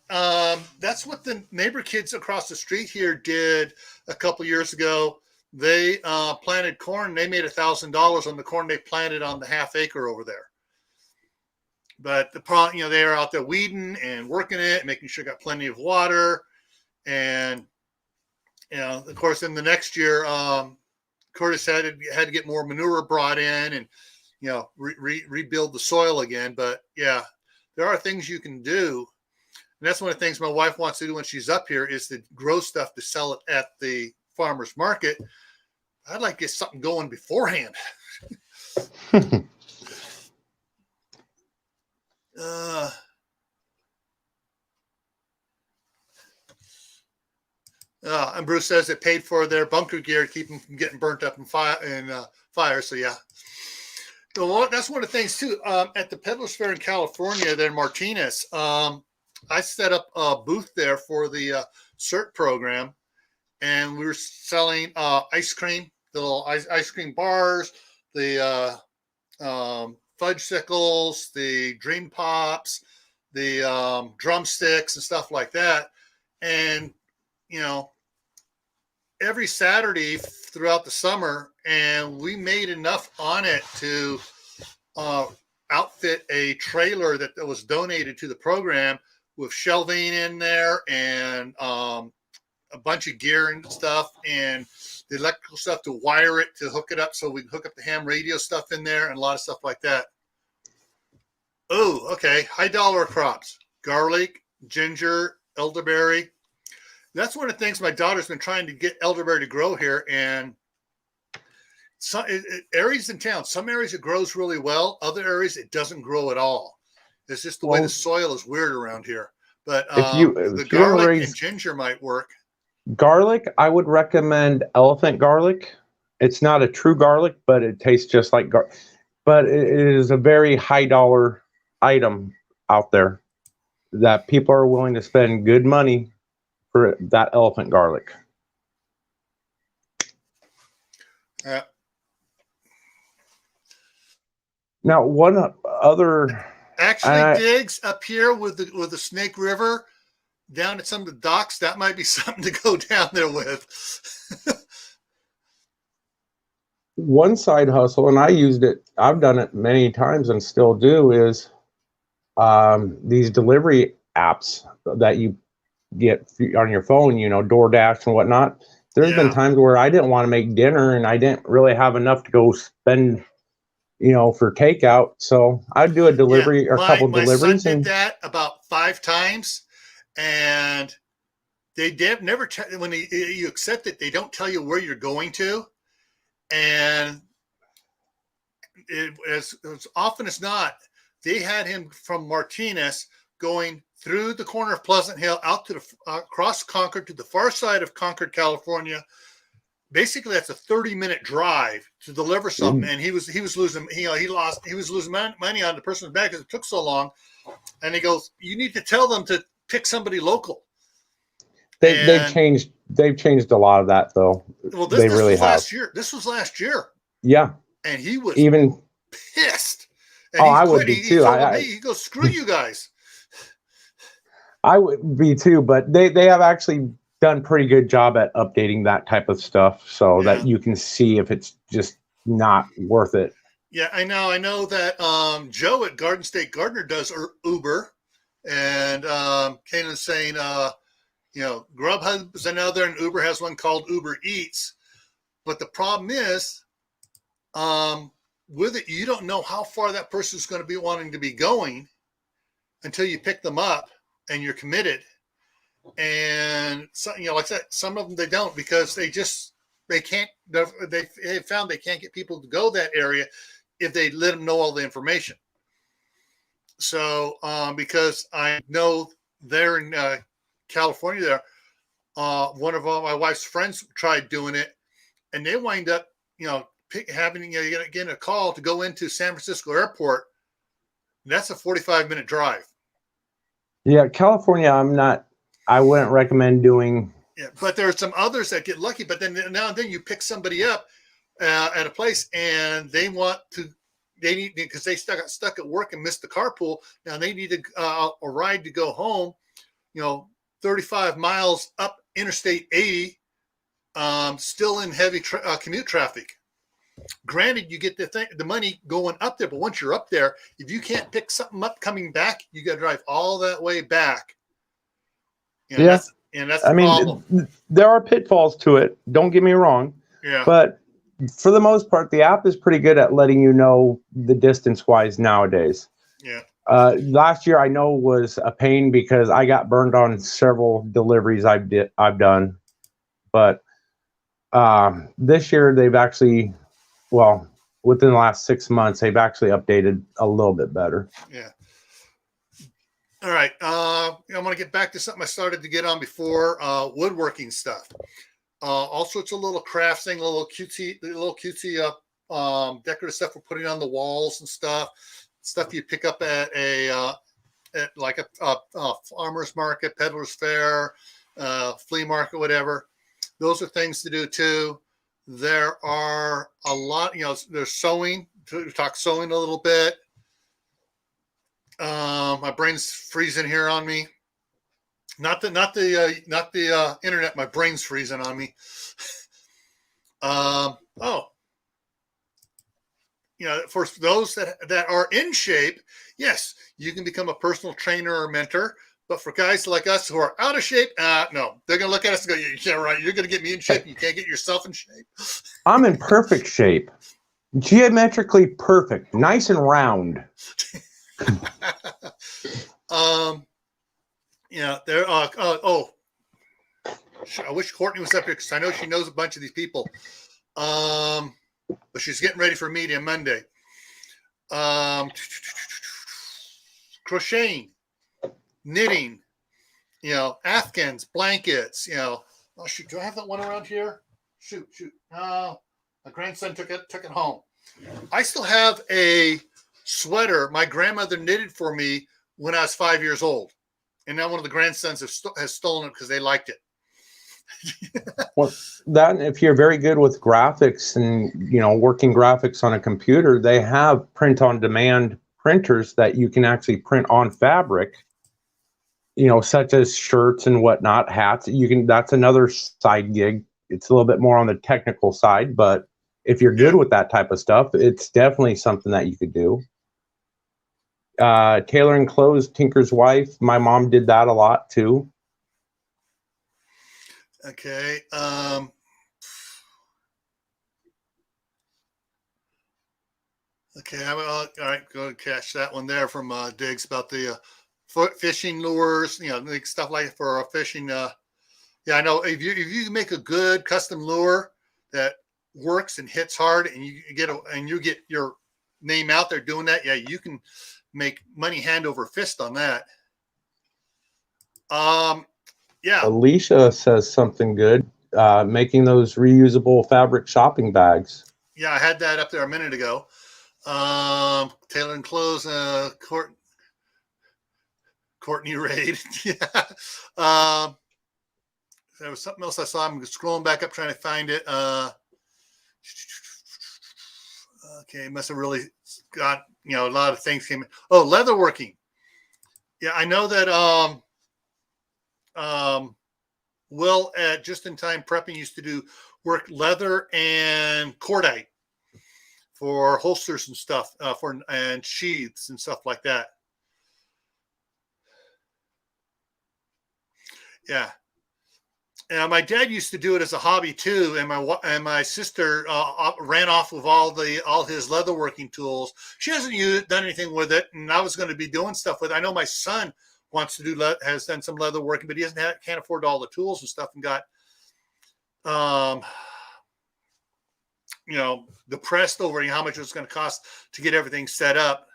that's what the neighbor kids across the street here did a couple years ago. They planted corn. They made $1,000 on the corn they planted on the half acre over there. But the problem, they are out there weeding and working it, making sure it got plenty of water. And, of course, in the next year, Curtis had to get more manure brought in and, rebuild the soil again. But yeah, there are things you can do. And that's one of the things my wife wants to do when she's up here is to grow stuff to sell it at the farmer's market. I'd like to get something going beforehand. And Bruce says it paid for their bunker gear to keep them from getting burnt up in fire. So yeah, so that's one of the things too. At the Peddlers Fair in California, there in Martinez, I set up a booth there for the CERT program, and we were selling ice cream, the little ice cream bars, the fudgesicles, the dream pops, the drumsticks and stuff like that. And, every Saturday throughout the summer, and we made enough on it to outfit a trailer that was donated to the program with shelving in there and a bunch of gear and stuff and the electrical stuff to wire it, to hook it up so we can hook up the ham radio stuff in there and a lot of stuff like that. Oh, okay. High dollar crops, garlic, ginger, elderberry. That's one of the things my daughter's been trying to get elderberry to grow here. And some areas in town, some areas it grows really well. Other areas it doesn't grow at all. It's just the way the soil is weird around here. But the garlic and ginger might work. Garlic, I would recommend elephant garlic. It's not a true garlic, but it tastes just like garlic. But it is a very high dollar item out there that people are willing to spend good money for that elephant garlic. Now, one other actually digs up here with the Snake River down at some of the docks, that might be something to go down there with. One side hustle, and I used it, I've done it many times and still do, is these delivery apps that you get on your phone, you know, DoorDash and whatnot. There's been times where I didn't want to make dinner and I didn't really have enough to go spend, you know, for takeout. So I'd do a delivery or a couple deliveries. My son did that about 5 times, and they never when you accept it, they don't tell you where you're going to, and as often as not, they had him from Martinez going through the corner of Pleasant Hill out to the across Concord to the far side of Concord, California. Basically, that's a 30-minute drive to deliver something, and he was losing money on the person's back because it took so long. And he goes, "You need to tell them to pick somebody local." They've changed a lot of that, though. Well, this was last year. This was last year. Yeah, and he was even pissed. And I would be too. He goes, "Screw you guys." I would be too, but they have actually done pretty good job at updating that type of stuff so that you can see if it's just not worth it. Yeah, I know that Joe at Garden State Gardener does Uber, and Kanan's saying, you know, Grubhub is another, and Uber has one called Uber Eats. But the problem is, with it, you don't know how far that person's going to be wanting to be going until you pick them up and you're committed. And so, you know, like I said, some of them they don't because they can't. They found they can't get people to go that area if they let them know all the information. So, because I know they're in California, there, one of my wife's friends tried doing it, and they wind up, you know, getting a call to go into San Francisco Airport. That's a 45-minute drive. Yeah, California, I wouldn't recommend doing. Yeah, but there are some others that get lucky. But then now and then you pick somebody up at a place, and they need because they got stuck at work and missed the carpool. Now they need a ride to go home. You know, 35 miles up Interstate 80, still in heavy commute traffic. Granted, you get the money going up there, but once you're up there, if you can't pick something up coming back, you got to drive all that way back. You know, that's the problem. There are pitfalls to it. Don't get me wrong. Yeah. But for the most part, the app is pretty good at letting you know the distance-wise nowadays. Yeah. Last year, I know was a pain because I got burned on several deliveries I've done. But this year, they've actually, within the last 6 months, they've actually updated a little bit better. Yeah. All right. I'm going to get back to something I started to get on before, woodworking stuff. All sorts of little crafts thing, little cutesy decorative stuff we're putting on the walls and stuff you pick up at a farmer's market, peddler's fair, flea market, whatever. Those are things to do too. There are a lot, there's sewing. To talk sewing a little bit. My brain's freezing here on me. Not the internet. My brain's freezing on me. For those that are in shape, yes, you can become a personal trainer or mentor. But for guys like us who are out of shape, no, they're gonna look at us and go, "Yeah, right. You're gonna get me in shape. You can't get yourself in shape." I'm in perfect shape, geometrically perfect, nice and round. There. I wish Cortney was up here because I know she knows a bunch of these people. But she's getting ready for a meeting Monday. Crocheting, knitting, Afghans, blankets. Oh shoot, do I have that one around here? Shoot. No, my grandson took it home. I still have a sweater my grandmother knitted for me when I was 5 years old, and now one of the grandsons has stolen it because they liked it. Well, that if you're very good with graphics and working graphics on a computer, they have print on demand printers that you can actually print on fabric, such as shirts and whatnot, hats. That's another side gig. It's a little bit more on the technical side, but if you're good with that type of stuff, it's definitely something that you could do. Tailoring clothes, Tinker's wife. My mom did that a lot too. Okay. Okay, all right, go catch that one there from Diggs about the fishing lures, like stuff like for fishing. Yeah, I know if you make a good custom lure that works and hits hard, and you get your name out there doing that, yeah, you can make money hand over fist on that. Yeah. Alicia says something good. Making those reusable fabric shopping bags. Yeah, I had that up there a minute ago. Tailoring clothes, Courtney Raid. Yeah. There was something else I saw. I'm scrolling back up trying to find it. Okay, must have really got a lot of things came in. Oh, leatherworking. Yeah, I know that Will at Just in Time Prepping used to do work leather and cordite for holsters and stuff, and sheaths and stuff like that. Yeah. And my dad used to do it as a hobby too, and my sister ran off with all his leatherworking tools. She hasn't done anything with it, and I was going to be doing stuff with it. I know my son wants to has done some leatherworking, but he can't afford all the tools and stuff, and got depressed over how much it was going to cost to get everything set up.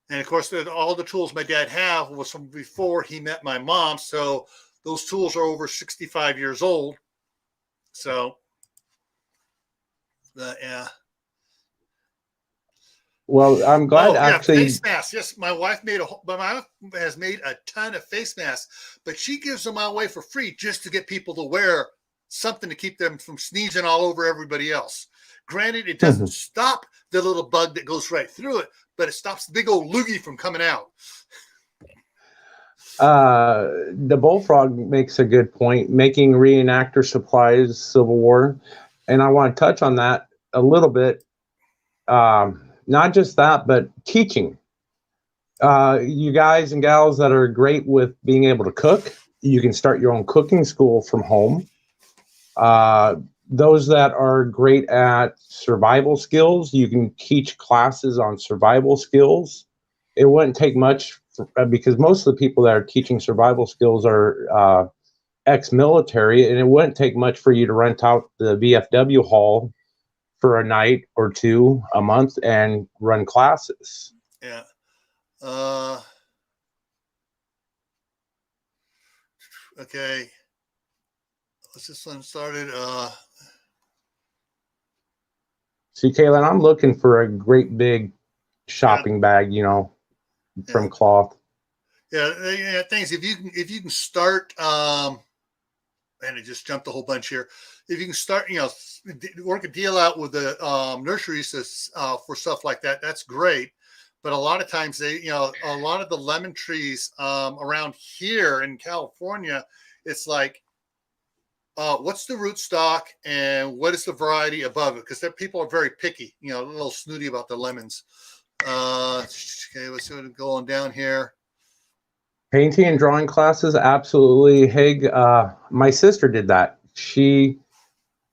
And of course, all the tools my dad have was from before he met my mom, so those tools are over 65 years old. So, yeah. Well, I'm glad actually. Face masks. Yes, my wife has made a ton of face masks, but she gives them away for free just to get people to wear something to keep them from sneezing all over everybody else. Granted, it doesn't stop the little bug that goes right through it, but it stops the big old loogie from coming out. The Bullfrog makes a good point, making reenactor supplies, Civil War. And I want to touch on that a little bit. Not just that, but teaching. You guys and gals that are great with being able to cook, you can start your own cooking school from home. Those that are great at survival skills, you can teach classes on survival skills. It wouldn't take much because most of the people that are teaching survival skills are ex-military, and it wouldn't take much for you to rent out the VFW hall for a night or two a month and run classes. Yeah. Okay. Let's this one started. See, Kaylin, I'm looking for a great big shopping bag, from cloth. Yeah, things if you can start, and it just jumped a whole bunch here. If you can start, work a deal out with the nurseries for stuff like that, that's great. But a lot of times a lot of the lemon trees around here in California, it's like, what's the rootstock and what is the variety above it? Because people are very picky, a little snooty about the lemons. Okay, let's see what's going down here. Painting and drawing classes, absolutely. Hig, my sister did that. It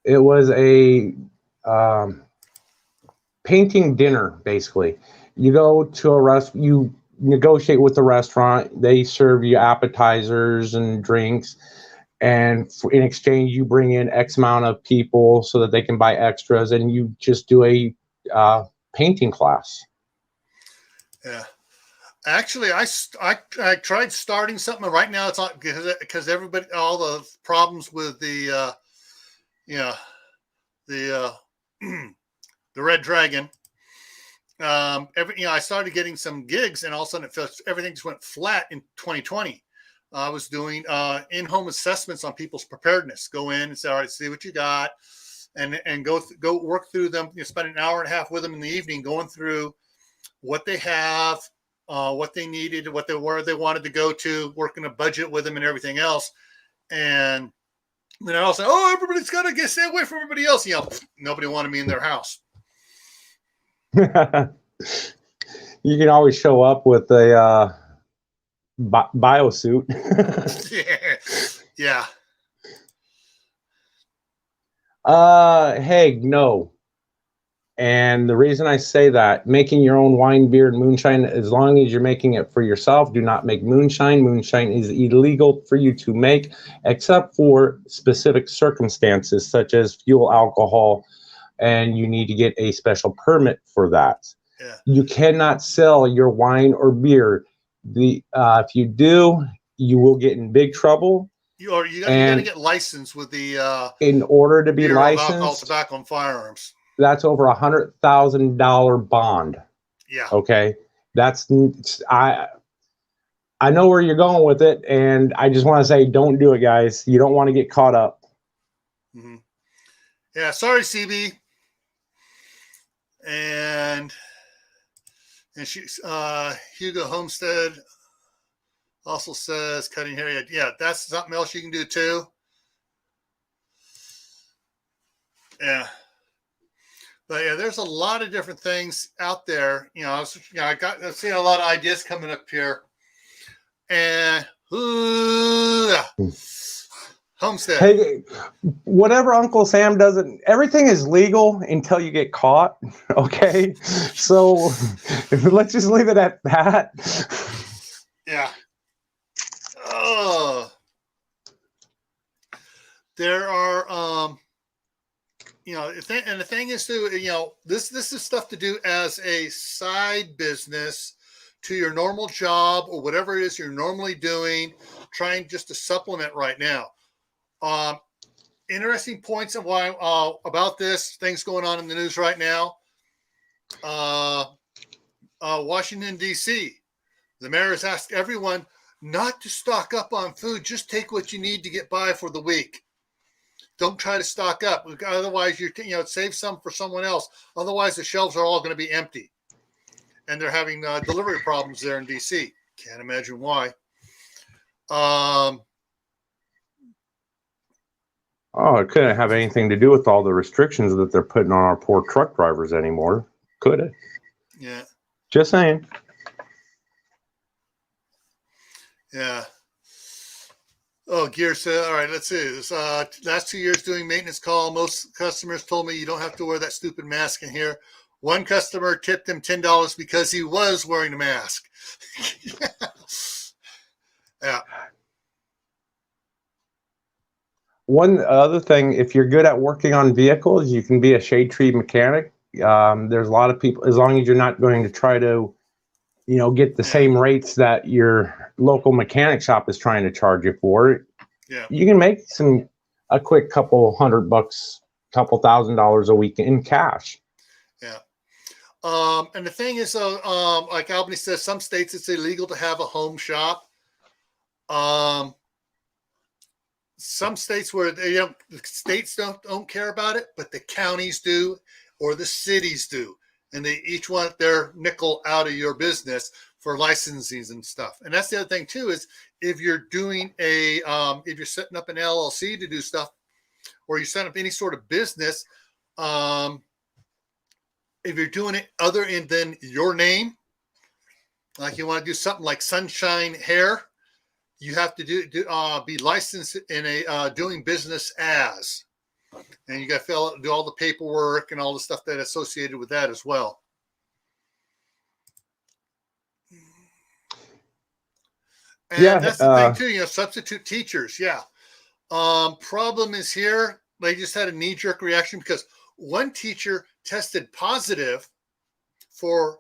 was a painting dinner, basically. You go to you negotiate with the restaurant. They serve you appetizers and drinks. And in exchange, you bring in X amount of people so that they can buy extras, and you just do a painting class. Yeah. Actually, I tried starting something. Right now, it's not because everybody, all the problems with the the Red Dragon. I started getting some gigs, and all of a sudden, everything just went flat in 2020. I was doing in-home assessments on people's preparedness. Go in and say, all right, see what you got, and go work through them. Spend an hour and a half with them in the evening, going through what they have, what they needed, where they wanted to go to, working a budget with them and everything else. And then I also, oh, everybody's got to stay away from everybody else. You know, nobody wanted me in their house. You can always show up with a biosuit. Yeah. Hey, no. And the reason I say that, making your own wine, beer, and moonshine, as long as you're making it for yourself, do not make moonshine. Moonshine is illegal for you to make, except for specific circumstances, such as fuel alcohol, and you need to get a special permit for that. Yeah. You cannot sell your wine or beer. If you do, you will get in big trouble. You got to get licensed with the in order to be licensed, alcohol, tobacco, and firearms. That's over $100,000 bond. Yeah. Okay. I know where you're going with it, and I just want to say, don't do it, guys. You don't want to get caught up. Mm-hmm. Yeah. Sorry, CB. And she's Hugo Homestead also says cutting hair. Yeah, that's something else you can do too. Yeah. But yeah, there's a lot of different things out there. You know, I'm seeing a lot of ideas coming up here. And Homestead. Hey, whatever Uncle Sam doesn't, everything is legal until you get caught. Okay. So let's just leave it at that. Yeah. Oh. There are, and the thing is too, this is stuff to do as a side business to your normal job or whatever it is you're normally doing, trying just to supplement right now. Interesting points of why about this, things going on in the news right now. Washington, D.C. The mayor has asked everyone not to stock up on food. Just take what you need to get by for the week. Don't try to stock up. Otherwise, save some for someone else. Otherwise, the shelves are all going to be empty. And they're having delivery problems there in D.C. Can't imagine why. It couldn't have anything to do with all the restrictions that they're putting on our poor truck drivers anymore, could it? Yeah. Just saying. Yeah. Oh, Gear said, all right, let's see. This last 2 years doing maintenance call, most customers told me you don't have to wear that stupid mask in here. One customer tipped him $10 because he was wearing a mask. Yeah. One other thing, if you're good at working on vehicles, you can be a shade tree mechanic. There's a lot of people, as long as you're not going to try to, get the same rates that your local mechanic shop is trying to charge you for. Yeah. You can make a quick couple $100, couple $1,000 a week in cash. Yeah. And the thing is, like Albany says, some states it's illegal to have a home shop. Some states where the states don't care about it, but the counties do, or the cities do, and they each want their nickel out of your business for licensings and stuff. And that's the other thing too, is if you're doing if you're setting up an LLC to do stuff, or you set up any sort of business, if you're doing it other than your name, like you want to do something like Sunshine Hair, you have to be licensed in a doing business as, and you got to do all the paperwork and all the stuff that associated with that as well. And that's the thing too, substitute teachers. Yeah. Problem is here, they just had a knee-jerk reaction because one teacher tested positive for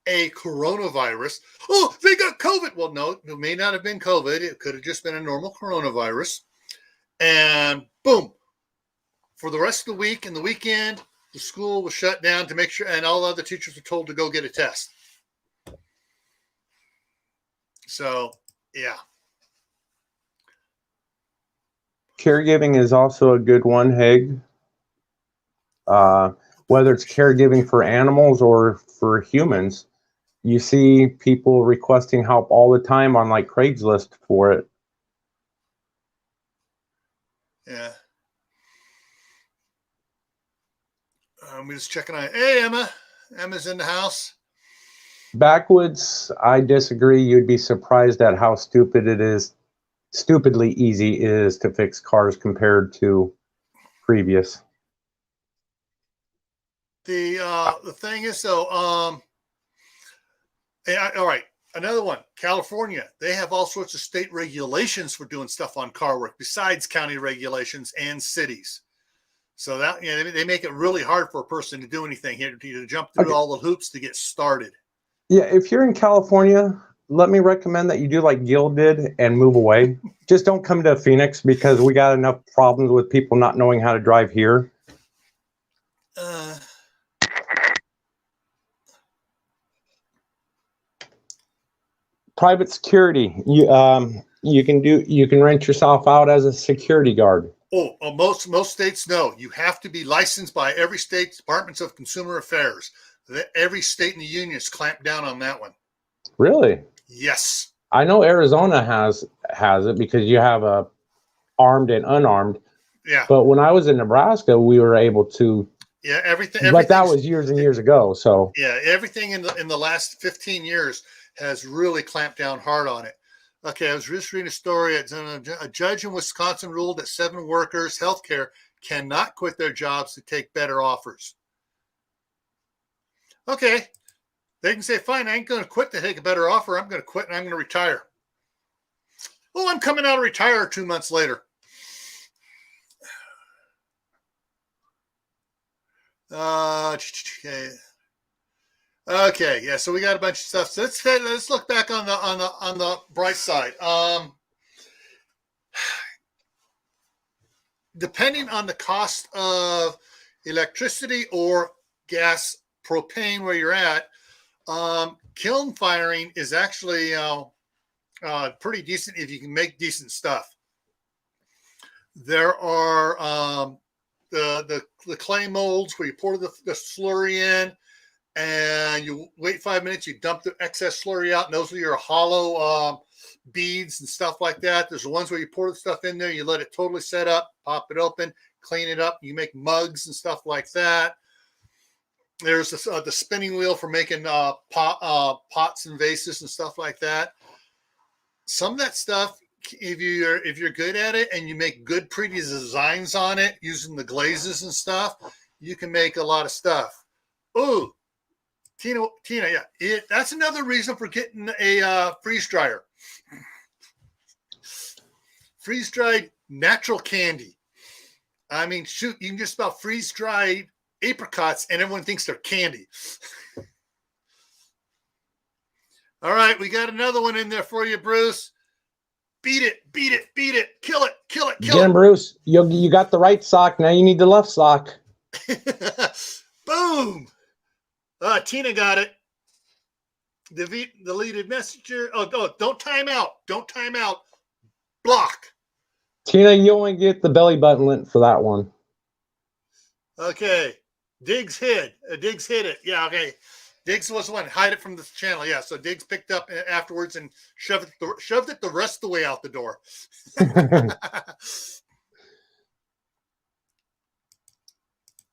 a coronavirus. Oh, they got COVID. Well, no, it may not have been COVID. It could have just been a normal coronavirus. And boom, for the rest of the week and the weekend, the school was shut down to make sure, and all other teachers were told to go get a test. So, yeah. Caregiving is also a good one, Haig. Whether it's caregiving for animals or for humans, You see people requesting help all the time on like Craigslist for it. Yeah. I'm just checking on. Hey, Emma. Emma's in the house. Backwoods, I disagree. You'd be surprised at how stupidly easy it is to fix cars compared to previous. The thing is though, all right, another one. California, they have all sorts of state regulations for doing stuff on car work besides county regulations and cities. So that they make it really hard for a person to do anything here, to jump through all the hoops to get started. Yeah, if you're in California, let me recommend that you do like Gil did and move away. Just don't come to Phoenix because we got enough problems with people not knowing how to drive here. Private security. You can rent yourself out as a security guard. Most states no. You have to be licensed by every state departments of consumer affairs. Every state in the union has clamped down on that one. Really? Yes. I know Arizona has it because you have a armed and unarmed. Yeah. But when I was in Nebraska, we were able to. Yeah, everything. But that was years and years ago. So yeah, everything in the last 15 years has really clamped down hard on it. Okay, I was just reading a story. A judge in Wisconsin ruled that 7 workers, healthcare, cannot quit their jobs to take better offers. Okay, they can say, fine, I ain't going to quit to take a better offer. I'm going to quit and I'm going to retire. Oh, I'm coming out of retire 2 months later. Okay, yeah. So we got a bunch of stuff. So let's look back on the bright side. Depending on the cost of electricity or gas, propane, where you're at, kiln firing is actually pretty decent if you can make decent stuff. There are the clay molds where you pour the slurry in and you wait 5 minutes, you dump the excess slurry out, and those are your hollow beads and stuff like that. There's the ones where you pour the stuff in there, you let it totally set up, pop it open, clean it up, you make mugs and stuff like that. There's the spinning wheel for making pots and vases and stuff like that. Some of that stuff, if you're good at it and you make good pretty designs on it using the glazes and stuff, you can make a lot of stuff. Ooh, Tina, yeah, that's another reason for getting a freeze dryer. Freeze dried natural candy. I mean, shoot, you can just about freeze dried apricots and everyone thinks they're candy. All right, we got another one in there for you, Bruce. Beat it, kill it. Get him, Bruce. You got the right sock. Now you need the left sock. Boom. Tina got it. Deleted messenger. Oh, don't time out. Block. Tina, you only get the belly button lint for that one. Okay. Diggs hid it. Yeah, okay. Diggs was the one. Hide it from the channel. Yeah, so Diggs picked up afterwards and shoved it the rest of the way out the door.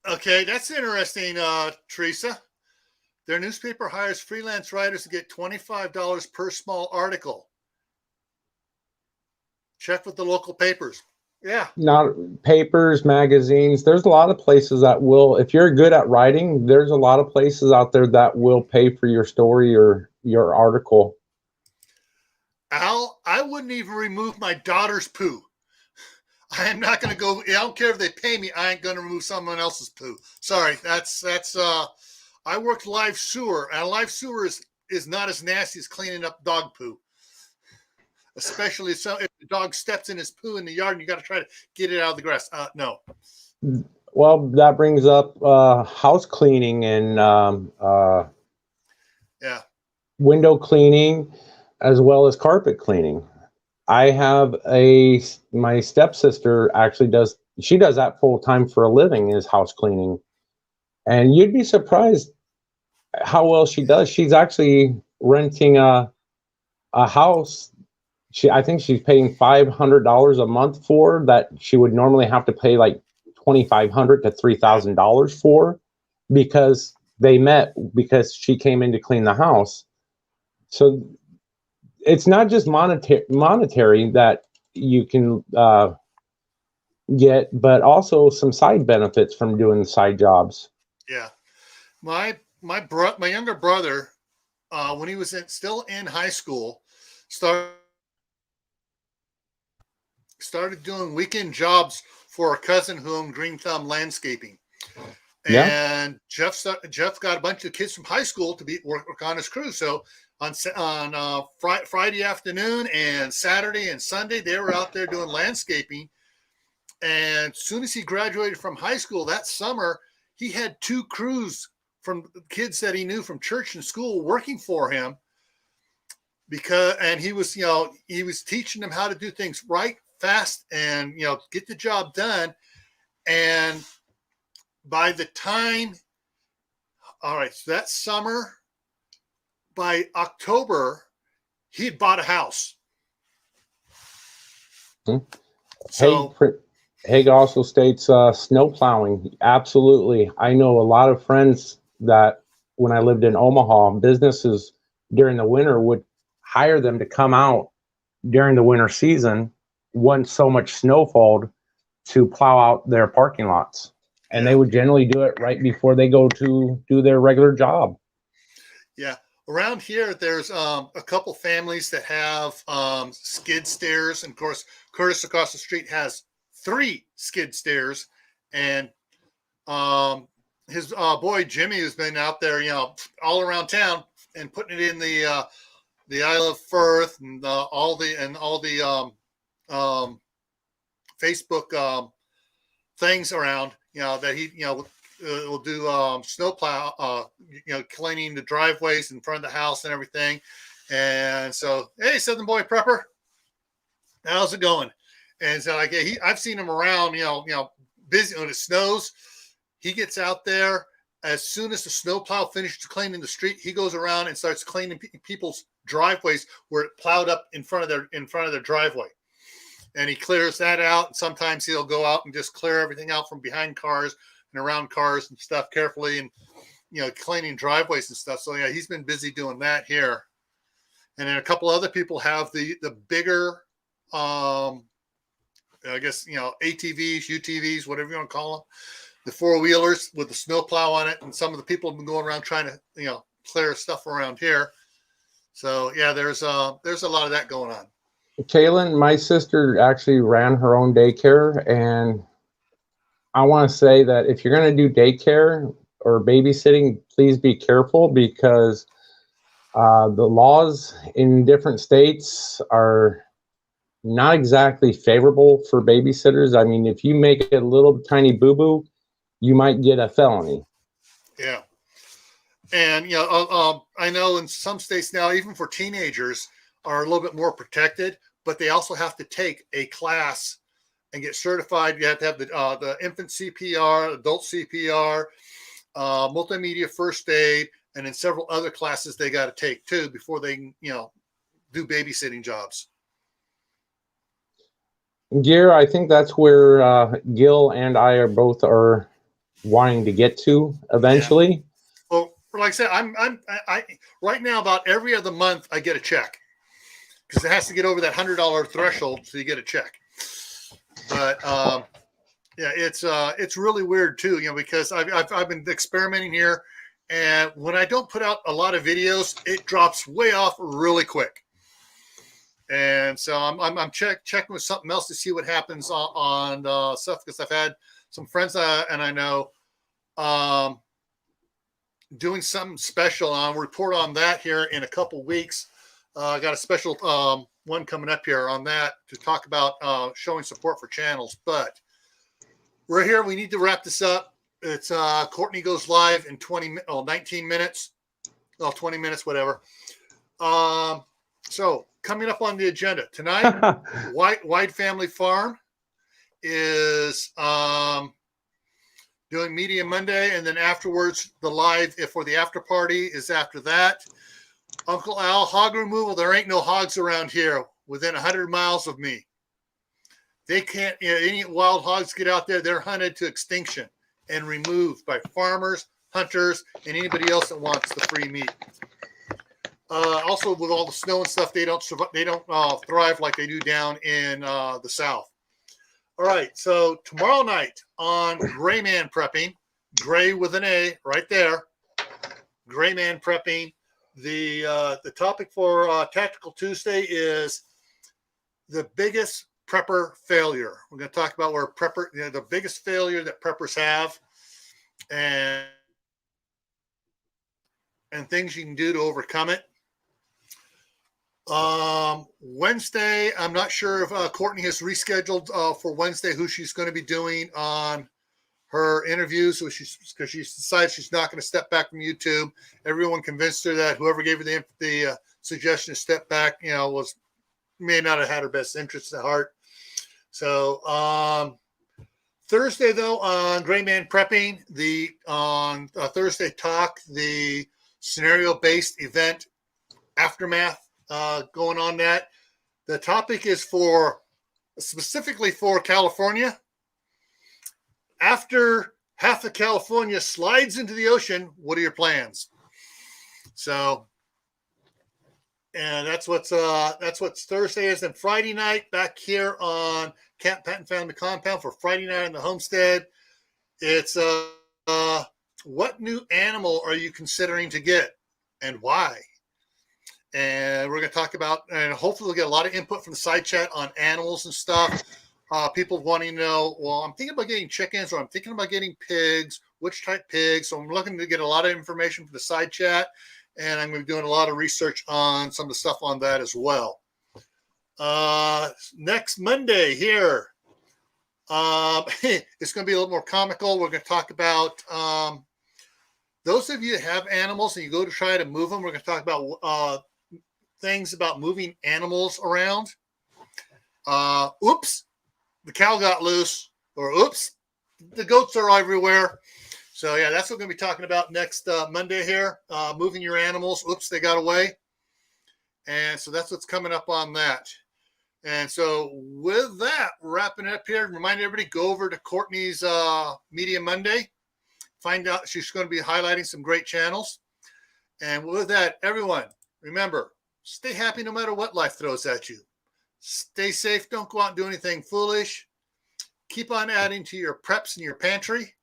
Okay, that's interesting, Teresa. Their newspaper hires freelance writers to get $25 per small article. Check with the local papers. Yeah. Not papers, magazines. There's a lot of places that will, if you're good at writing, there's a lot of places out there that will pay for your story or your article. Al, I wouldn't even remove my daughter's poo. I am not going to go. I don't care if they pay me. I ain't going to remove someone else's poo. Sorry. That's I worked live sewer, and live sewer is not as nasty as cleaning up dog poo. Especially if the dog steps in his poo in the yard and you got to try to get it out of the grass. No. Well, that brings up house cleaning and window cleaning, as well as carpet cleaning. I have my stepsister actually does that full time for a living, is house cleaning. And you'd be surprised how well she does. She's actually renting a house. I think she's paying $500 a month for that. She would normally have to pay like $2,500 to $3,000 for, because they met because she came in to clean the house. So it's not just monetary that you can get, but also some side benefits from doing side jobs. Yeah. My younger brother, when he was still in high school, started doing weekend jobs for a cousin who owned Green Thumb Landscaping. Yeah. And Jeff got a bunch of kids from high school to work on his crew. So on Friday afternoon and Saturday and Sunday, they were out there doing landscaping. And as soon as he graduated from high school that summer, he had 2 crews from kids that he knew from church and school working for him, and he was teaching them how to do things right, fast, and get the job done. And by the time, all right, so that summer, by October, he'd bought a house. So Haig also states snow plowing. Absolutely. I know a lot of friends that when I lived in Omaha, businesses during the winter would hire them to come out during the winter season once so much snow falled to plow out their parking lots. And they would generally do it right before they go to do their regular job. Yeah. Around here, there's a couple families that have skid steers. And of course, Curtis across the street has 3 skid steers. And his boy Jimmy has been out there, all around town and putting it in the Isle of Firth and all the Facebook things around, that he will do snowplow, cleaning the driveways in front of the house and everything. And so, hey, Southern Boy Prepper, how's it going? And so, I've seen him around, busy when it snows. He gets out there as soon as the snowplow finishes cleaning the street. He goes around and starts cleaning people's driveways where it plowed up in front of their driveway. And he clears that out. And sometimes he'll go out and just clear everything out from behind cars and around cars and stuff carefully, and cleaning driveways and stuff. So yeah, he's been busy doing that here. And then a couple other people have the bigger, I guess ATVs, UTVs, whatever you want to call them, the 4-wheelers with the snowplow on it. And some of the people have been going around trying to clear stuff around here. So yeah, there's a lot of that going on. Kaylin, my sister actually ran her own daycare, and I want to say that if you're going to do daycare or babysitting, please be careful, because the laws in different states are not exactly favorable for babysitters. I mean, if you make a little tiny boo-boo, you might get a felony. Yeah. And, I know in some states now, even for teenagers, are a little bit more protected, but they also have to take a class and get certified. You have to have the infant CPR, adult CPR, multimedia first aid, and then several other classes they got to take too before they can, do babysitting jobs. Gear, I think that's where Gil and I are wanting to get to eventually. Yeah. Well, like I said, I right now about every other month I get a check, because it has to get over that $100 threshold so you get a check. But yeah, it's really weird too, because I've been experimenting here, and when I don't put out a lot of videos, it drops way off really quick. And so I'm checking with something else to see what happens on stuff, because I've had some friends and I know doing something special. I'll report on that here in a couple weeks. I got a special one coming up here on that to talk about showing support for channels. But we're here. We need to wrap this up. It's Cortney goes live in 19 minutes. Well, 20 minutes, whatever. So coming up on the agenda tonight, Whyde Family Farm is doing Media Monday, and then afterwards the live for the after party is after that. Uncle Al, hog removal. There ain't no hogs around here within 100 miles of me. They can't, any wild hogs get out there, they're hunted to extinction and removed by farmers, hunters, and anybody else that wants the free meat. Also, with all the snow and stuff, they don't thrive like they do down in the South. All right, so tomorrow night on Gray Man Prepping, Gray with an A right there, Gray Man Prepping. The topic for Tactical Tuesday is the biggest prepper failure. We're going to talk about where the biggest failure that preppers have, and things you can do to overcome it. Wednesday, I'm not sure if Cortney has rescheduled for Wednesday who she's going to be doing on her interviews, because she decided she's not going to step back from YouTube. Everyone convinced her that whoever gave her the suggestion to step back, may not have had her best interests at heart. So Thursday, though, on Gray Man Prepping, on Thursday Talk, the scenario-based event aftermath going on that. The topic is specifically for California. After half of California slides into the ocean, what are your plans? So, and that's what's Thursday is. And Friday night back here on Camppatton Family Compound for Friday night on the Homestead. It's what new animal are you considering to get and why? And we're going to talk about, and hopefully we'll get a lot of input from the side chat on animals and stuff. People wanting to know, well, I'm thinking about getting chickens, or I'm thinking about getting pigs, which type pigs. So I'm looking to get a lot of information from the side chat, and I'm going to be doing a lot of research on some of the stuff on that as well. Next Monday here, it's going to be a little more comical. We're going to talk about those of you that have animals and you go to try to move them. We're going to talk about things about moving animals around. Oops, the cow got loose, or oops, the goats are everywhere. So yeah, that's what we're going to be talking about next Monday here. Moving your animals. Oops, they got away. And so that's what's coming up on that. And so with that, we're wrapping it up here. Remind everybody, go over to Cortney's Media Monday. Find out, she's going to be highlighting some great channels. And with that, everyone, remember, stay happy no matter what life throws at you. Stay safe. Don't go out and do anything foolish. Keep on adding to your preps in your pantry.